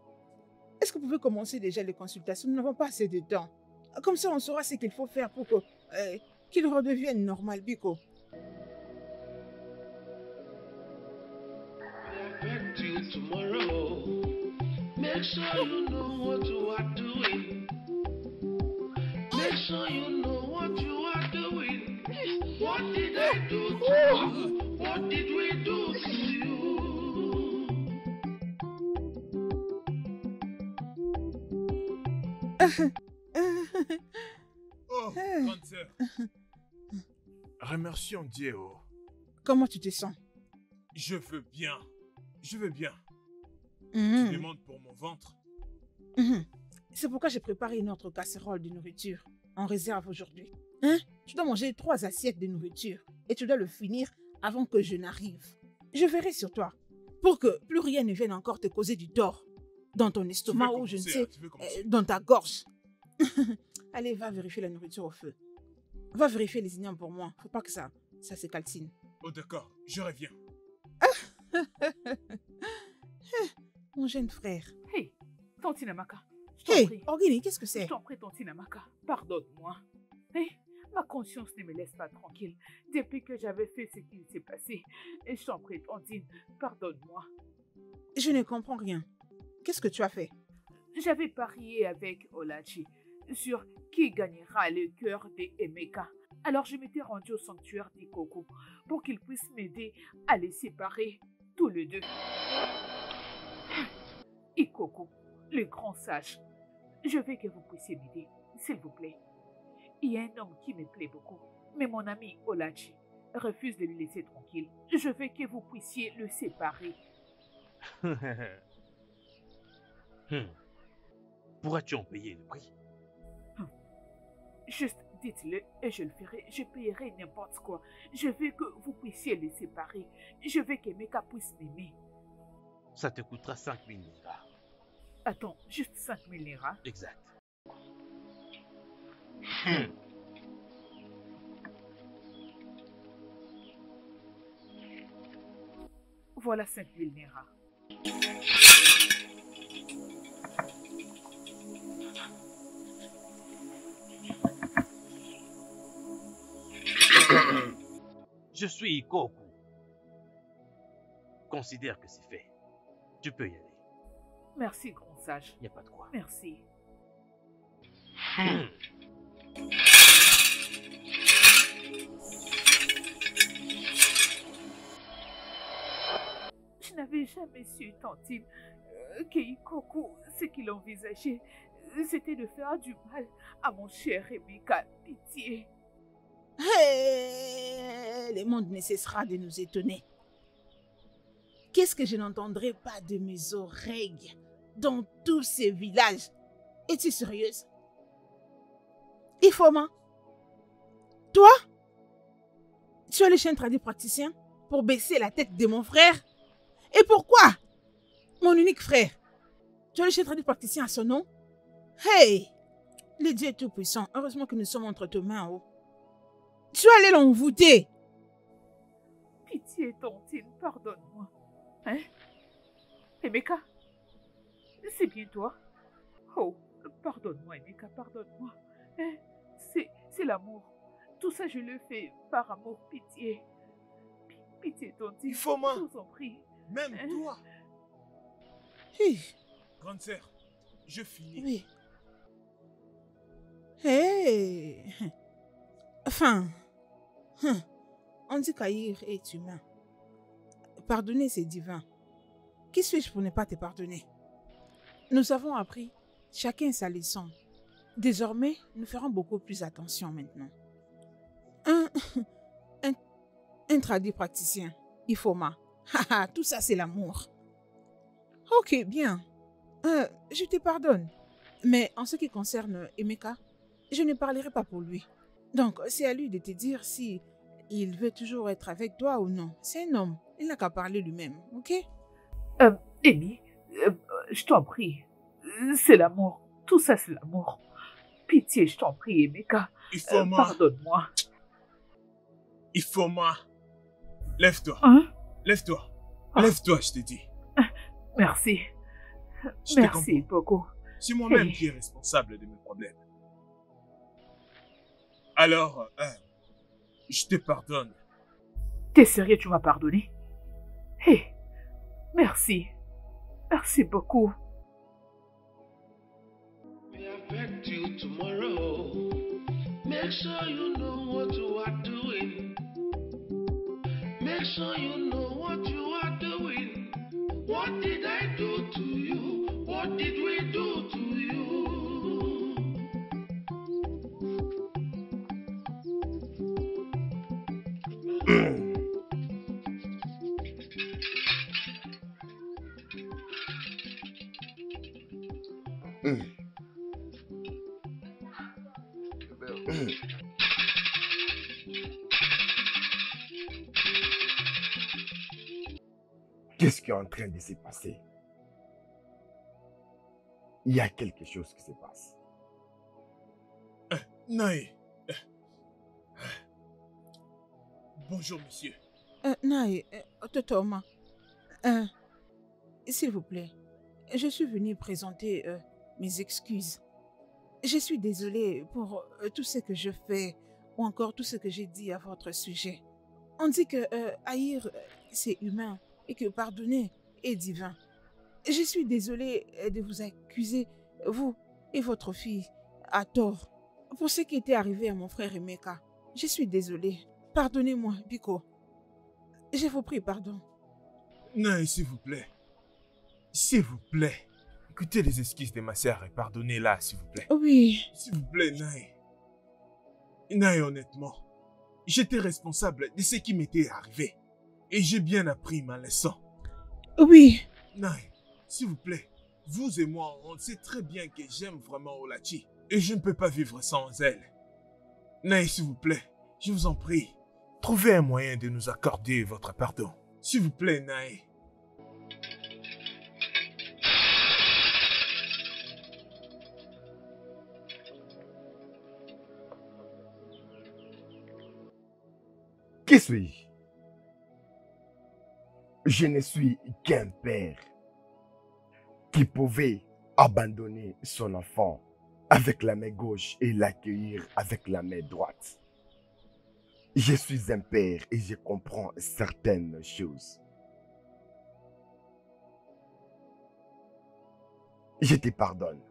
Est-ce que vous pouvez commencer déjà les consultations? Nous n'avons pas assez de temps. Comme ça, on saura ce qu'il faut faire pour que qu'il redevienne normal, Biko. Affect you tomorrow. Make sure you know what you are doing. Make sure you know what you are doing. What did I do to you? What did we do to you? Oh, grande sœur. Remercions Dieu. Oh. Comment tu te sens? Je veux bien. Je veux bien. Mm-hmm. Tu demandes pour mon ventre? Mm-hmm. C'est pourquoi j'ai préparé une autre casserole de nourriture en réserve aujourd'hui. Hein? Tu dois manger 3 assiettes de nourriture et tu dois le finir avant que je n'arrive. Je veillerai sur toi pour que plus rien ne vienne encore te causer du tort dans ton estomac ou je ne sais, dans ta gorge. Allez, va vérifier la nourriture au feu. Va vérifier les ignames pour moi. Faut pas que ça se calcine. Oh d'accord, je reviens. Mon jeune frère. Hey, Tantine Amaka. Hey, Orgini, qu'est-ce que c'est? Je t'en prie, Tantine Amaka, pardonne-moi. Hey, ma conscience ne me laisse pas tranquille depuis que j'avais fait ce qui s'est passé. Et je t'en prie, Tantine, pardonne-moi. Je ne comprends rien. Qu'est-ce que tu as fait? J'avais parié avec Olachi sur qui gagnera le cœur d'Emeka. Alors je m'étais rendue au sanctuaire d'Ikoko pour qu'il puisse m'aider à les séparer tous les deux. Ikoko, le grand sage, je veux que vous puissiez m'aider, s'il vous plaît. Il y a un homme qui me plaît beaucoup, mais mon ami Olachi refuse de le laisser tranquille. Je veux que vous puissiez le séparer. Pourras-tu en payer le prix? Juste dites-le et je le ferai. Je paierai n'importe quoi. Je veux que vous puissiez les séparer. Je veux qu'Emeka puisse m'aimer. Ça te coûtera 5000 lira. Attends, juste 5000 lira? Exact. Voilà 5000 lira. Je suis Ikoku. Considère que c'est fait. Tu peux y aller. Merci, grand sage. Il n'y a pas de quoi. Merci. Je n'avais jamais su, Tantine, que Ikoku, ce qu'il envisageait, c'était de faire du mal à mon cher Emeka. Pitié. Hey, le monde ne cessera de nous étonner. Qu'est-ce que je n'entendrai pas de mes oreilles dans tous ces villages? Es-tu sérieuse? Ifoma, toi, tu es le chien traduit praticien pour baisser la tête de mon frère? Et pourquoi? Mon unique frère. Tu es le chien traduit praticien à son nom? Hey, le Dieu est tout puissant. Heureusement que nous sommes entre tes mains en haut. Tu allais l'envoûter. Pitié, Tantine, pardonne-moi. Hein? Emeka, c'est bien toi? Oh, pardonne-moi, Emeka, pardonne-moi. Hein? C'est l'amour. Tout ça, je le fais par amour, pitié. Pitié, Tantine. Ifoma, je vous en prie. Même hein? toi. Oui. Grande sœur, je finis. Oui. Hey. Enfin, on dit qu'Aïr est humain. Pardonner, c'est divin. Qui suis-je pour ne pas te pardonner? Nous avons appris chacun sa leçon. Désormais, nous ferons beaucoup plus attention maintenant. Un traduit praticien, Ifoma. Tout ça, c'est l'amour. Ok, bien. Je te pardonne. Mais en ce qui concerne Emeka, je ne parlerai pas pour lui. Donc, c'est à lui de te dire si il veut toujours être avec toi ou non. C'est un homme. Il n'a qu'à parler lui-même, ok? Amy, je t'en prie. C'est l'amour. Tout ça, c'est l'amour. Pitié, je t'en prie, Emeka. Ifoma. Pardonne-moi. Ifoma. Lève-toi. Hein? Lève-toi. Lève-toi, je te dis. Merci. Je te Merci comprends. beaucoup. C'est moi-même Hey. qui est responsable de mes problèmes. Alors, je te pardonne. T'es sérieux, tu m'as pardonné? Hé, merci. Merci beaucoup. May affect you tomorrow. Make sure you know what you are doing. Make sure you know what you are doing. What did I do to you? What did we do to you? Qu'est-ce qui est en train de se passer? Il y a quelque chose qui se passe. Naï. Bonjour, monsieur. Naï, Totoma, s'il vous plaît, je suis venue présenter mes excuses. Je suis désolée pour tout ce que je fais ou encore tout ce que j'ai dit à votre sujet. On dit que haïr, c'est humain et que pardonner est divin. Je suis désolée de vous accuser, vous et votre fille, à tort, pour ce qui était arrivé à mon frère Emeka. Je suis désolée. Pardonnez-moi, Biko. Je vous prie pardon. Naï, s'il vous plaît. S'il vous plaît. Écoutez les excuses de ma sœur et pardonnez-la, s'il vous plaît. Oui. S'il vous plaît, Naï. Naï, honnêtement, j'étais responsable de ce qui m'était arrivé. Et j'ai bien appris ma leçon. Oui. Naï, s'il vous plaît, vous et moi, on sait très bien que j'aime vraiment Olachi. Et je ne peux pas vivre sans elle. Naï, s'il vous plaît, je vous en prie, trouvez un moyen de nous accorder votre pardon. S'il vous plaît, Naï. Qui suis-je? Je ne suis qu'un père qui pouvait abandonner son enfant avec la main gauche et l'accueillir avec la main droite. Je suis un père et je comprends certaines choses. Je te pardonne.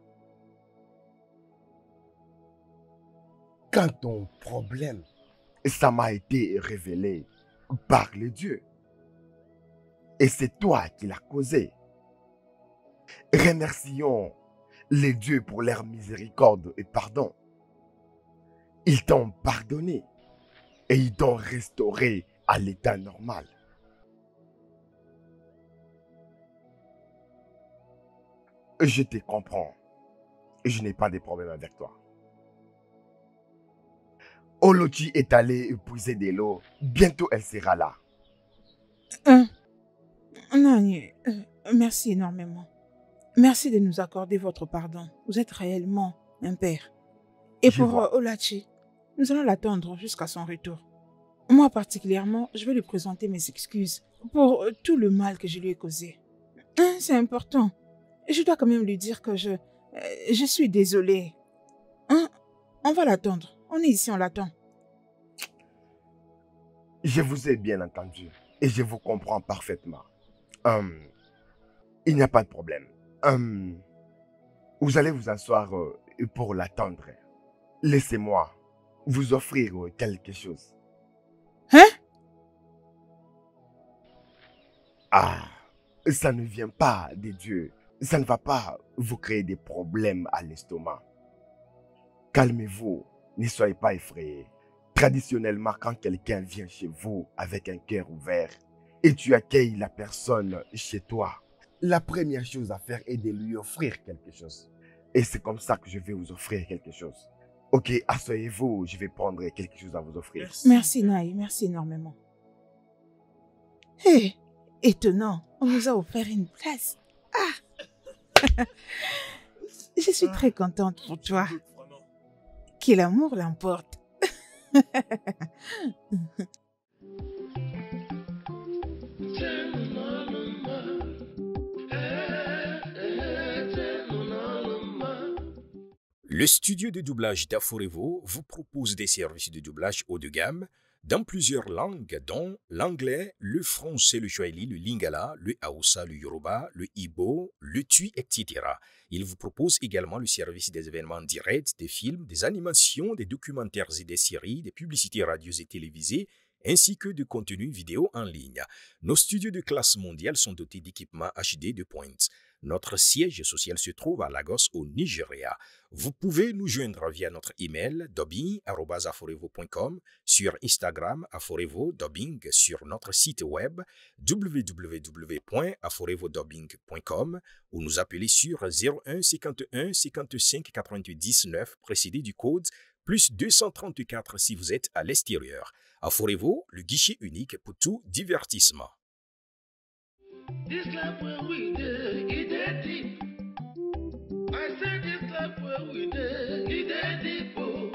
Quand ton problème, ça m'a été révélé par le Dieu. Et c'est toi qui l'as causé. Remercions les dieux pour leur miséricorde et pardon. Ils t'ont pardonné et ils t'ont restauré à l'état normal. Je te comprends et je n'ai pas de problème avec toi. Olochi est allée puiser de l'eau. Bientôt, elle sera là. Nani, merci énormément. Merci de nous accorder votre pardon. Vous êtes réellement un père. Et pour Olachi, nous allons l'attendre jusqu'à son retour. Moi particulièrement, je vais lui présenter mes excuses pour tout le mal que je lui ai causé. C'est important. Je dois quand même lui dire que je suis désolée. On va l'attendre. On est ici, on l'attend. Je vous ai bien entendu et je vous comprends parfaitement. Il n'y a pas de problème. Vous allez vous asseoir pour l'attendre. Laissez-moi vous offrir quelque chose. Hein? Ah, ça ne vient pas de Dieu. Ça ne va pas vous créer des problèmes à l'estomac. Calmez-vous, ne soyez pas effrayés. Traditionnellement, quand quelqu'un vient chez vous avec un cœur ouvert et tu accueilles la personne chez toi, la première chose à faire est de lui offrir quelque chose. Et c'est comme ça que je vais vous offrir quelque chose. Ok, asseyez-vous, je vais prendre quelque chose à vous offrir. Merci Naï, merci énormément. Hé, étonnant, on nous a offert une place. Ah! Je suis très contente pour toi. Que l'amour l'emporte. Le studio de doublage d'Aforevo vous propose des services de doublage haut de gamme dans plusieurs langues, dont l'anglais, le français, le swahili, le lingala, le hausa, le yoruba, le igbo, le tui, etc. Il vous propose également le service des événements directs, des films, des animations, des documentaires et des séries, des publicités radios et télévisées, ainsi que de contenus vidéo en ligne. Nos studios de classe mondiale sont dotés d'équipements HD de pointe. Notre siège social se trouve à Lagos, au Nigeria. Vous pouvez nous joindre via notre email dubbing@aforevo.com, sur Instagram aforevo-dubbing, sur notre site web www.aforevodubbing.com ou nous appeler sur 01 51 55 99 précédé du code plus 234 si vous êtes à l'extérieur. À Forevo, le guichet unique pour tout divertissement. This life where we dey, it dey deep. I said this life where we dey, it dey deep. Oh.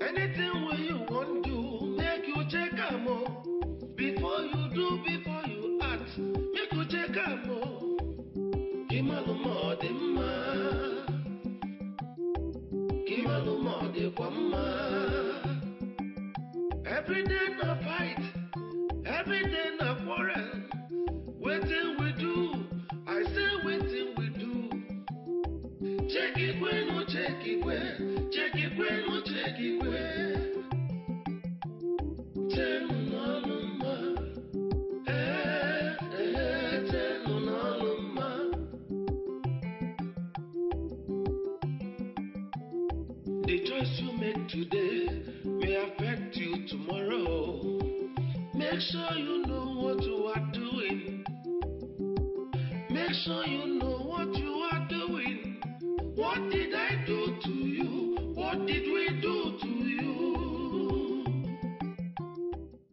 Anything where you want do, make you check am oh. Before you do, before you act, make you check am oh. Kimalumo de ma, kimalumo de kwama. Every day na fight, every day na quarrel. Waiting we do, I say waiting we do. Check it when no check it when, check it when no check it when. Ten no ma, ten no ma. The choice you make today may affect you tomorrow. Make sure you know what you are doing. Make sure you know what you are doing. What did I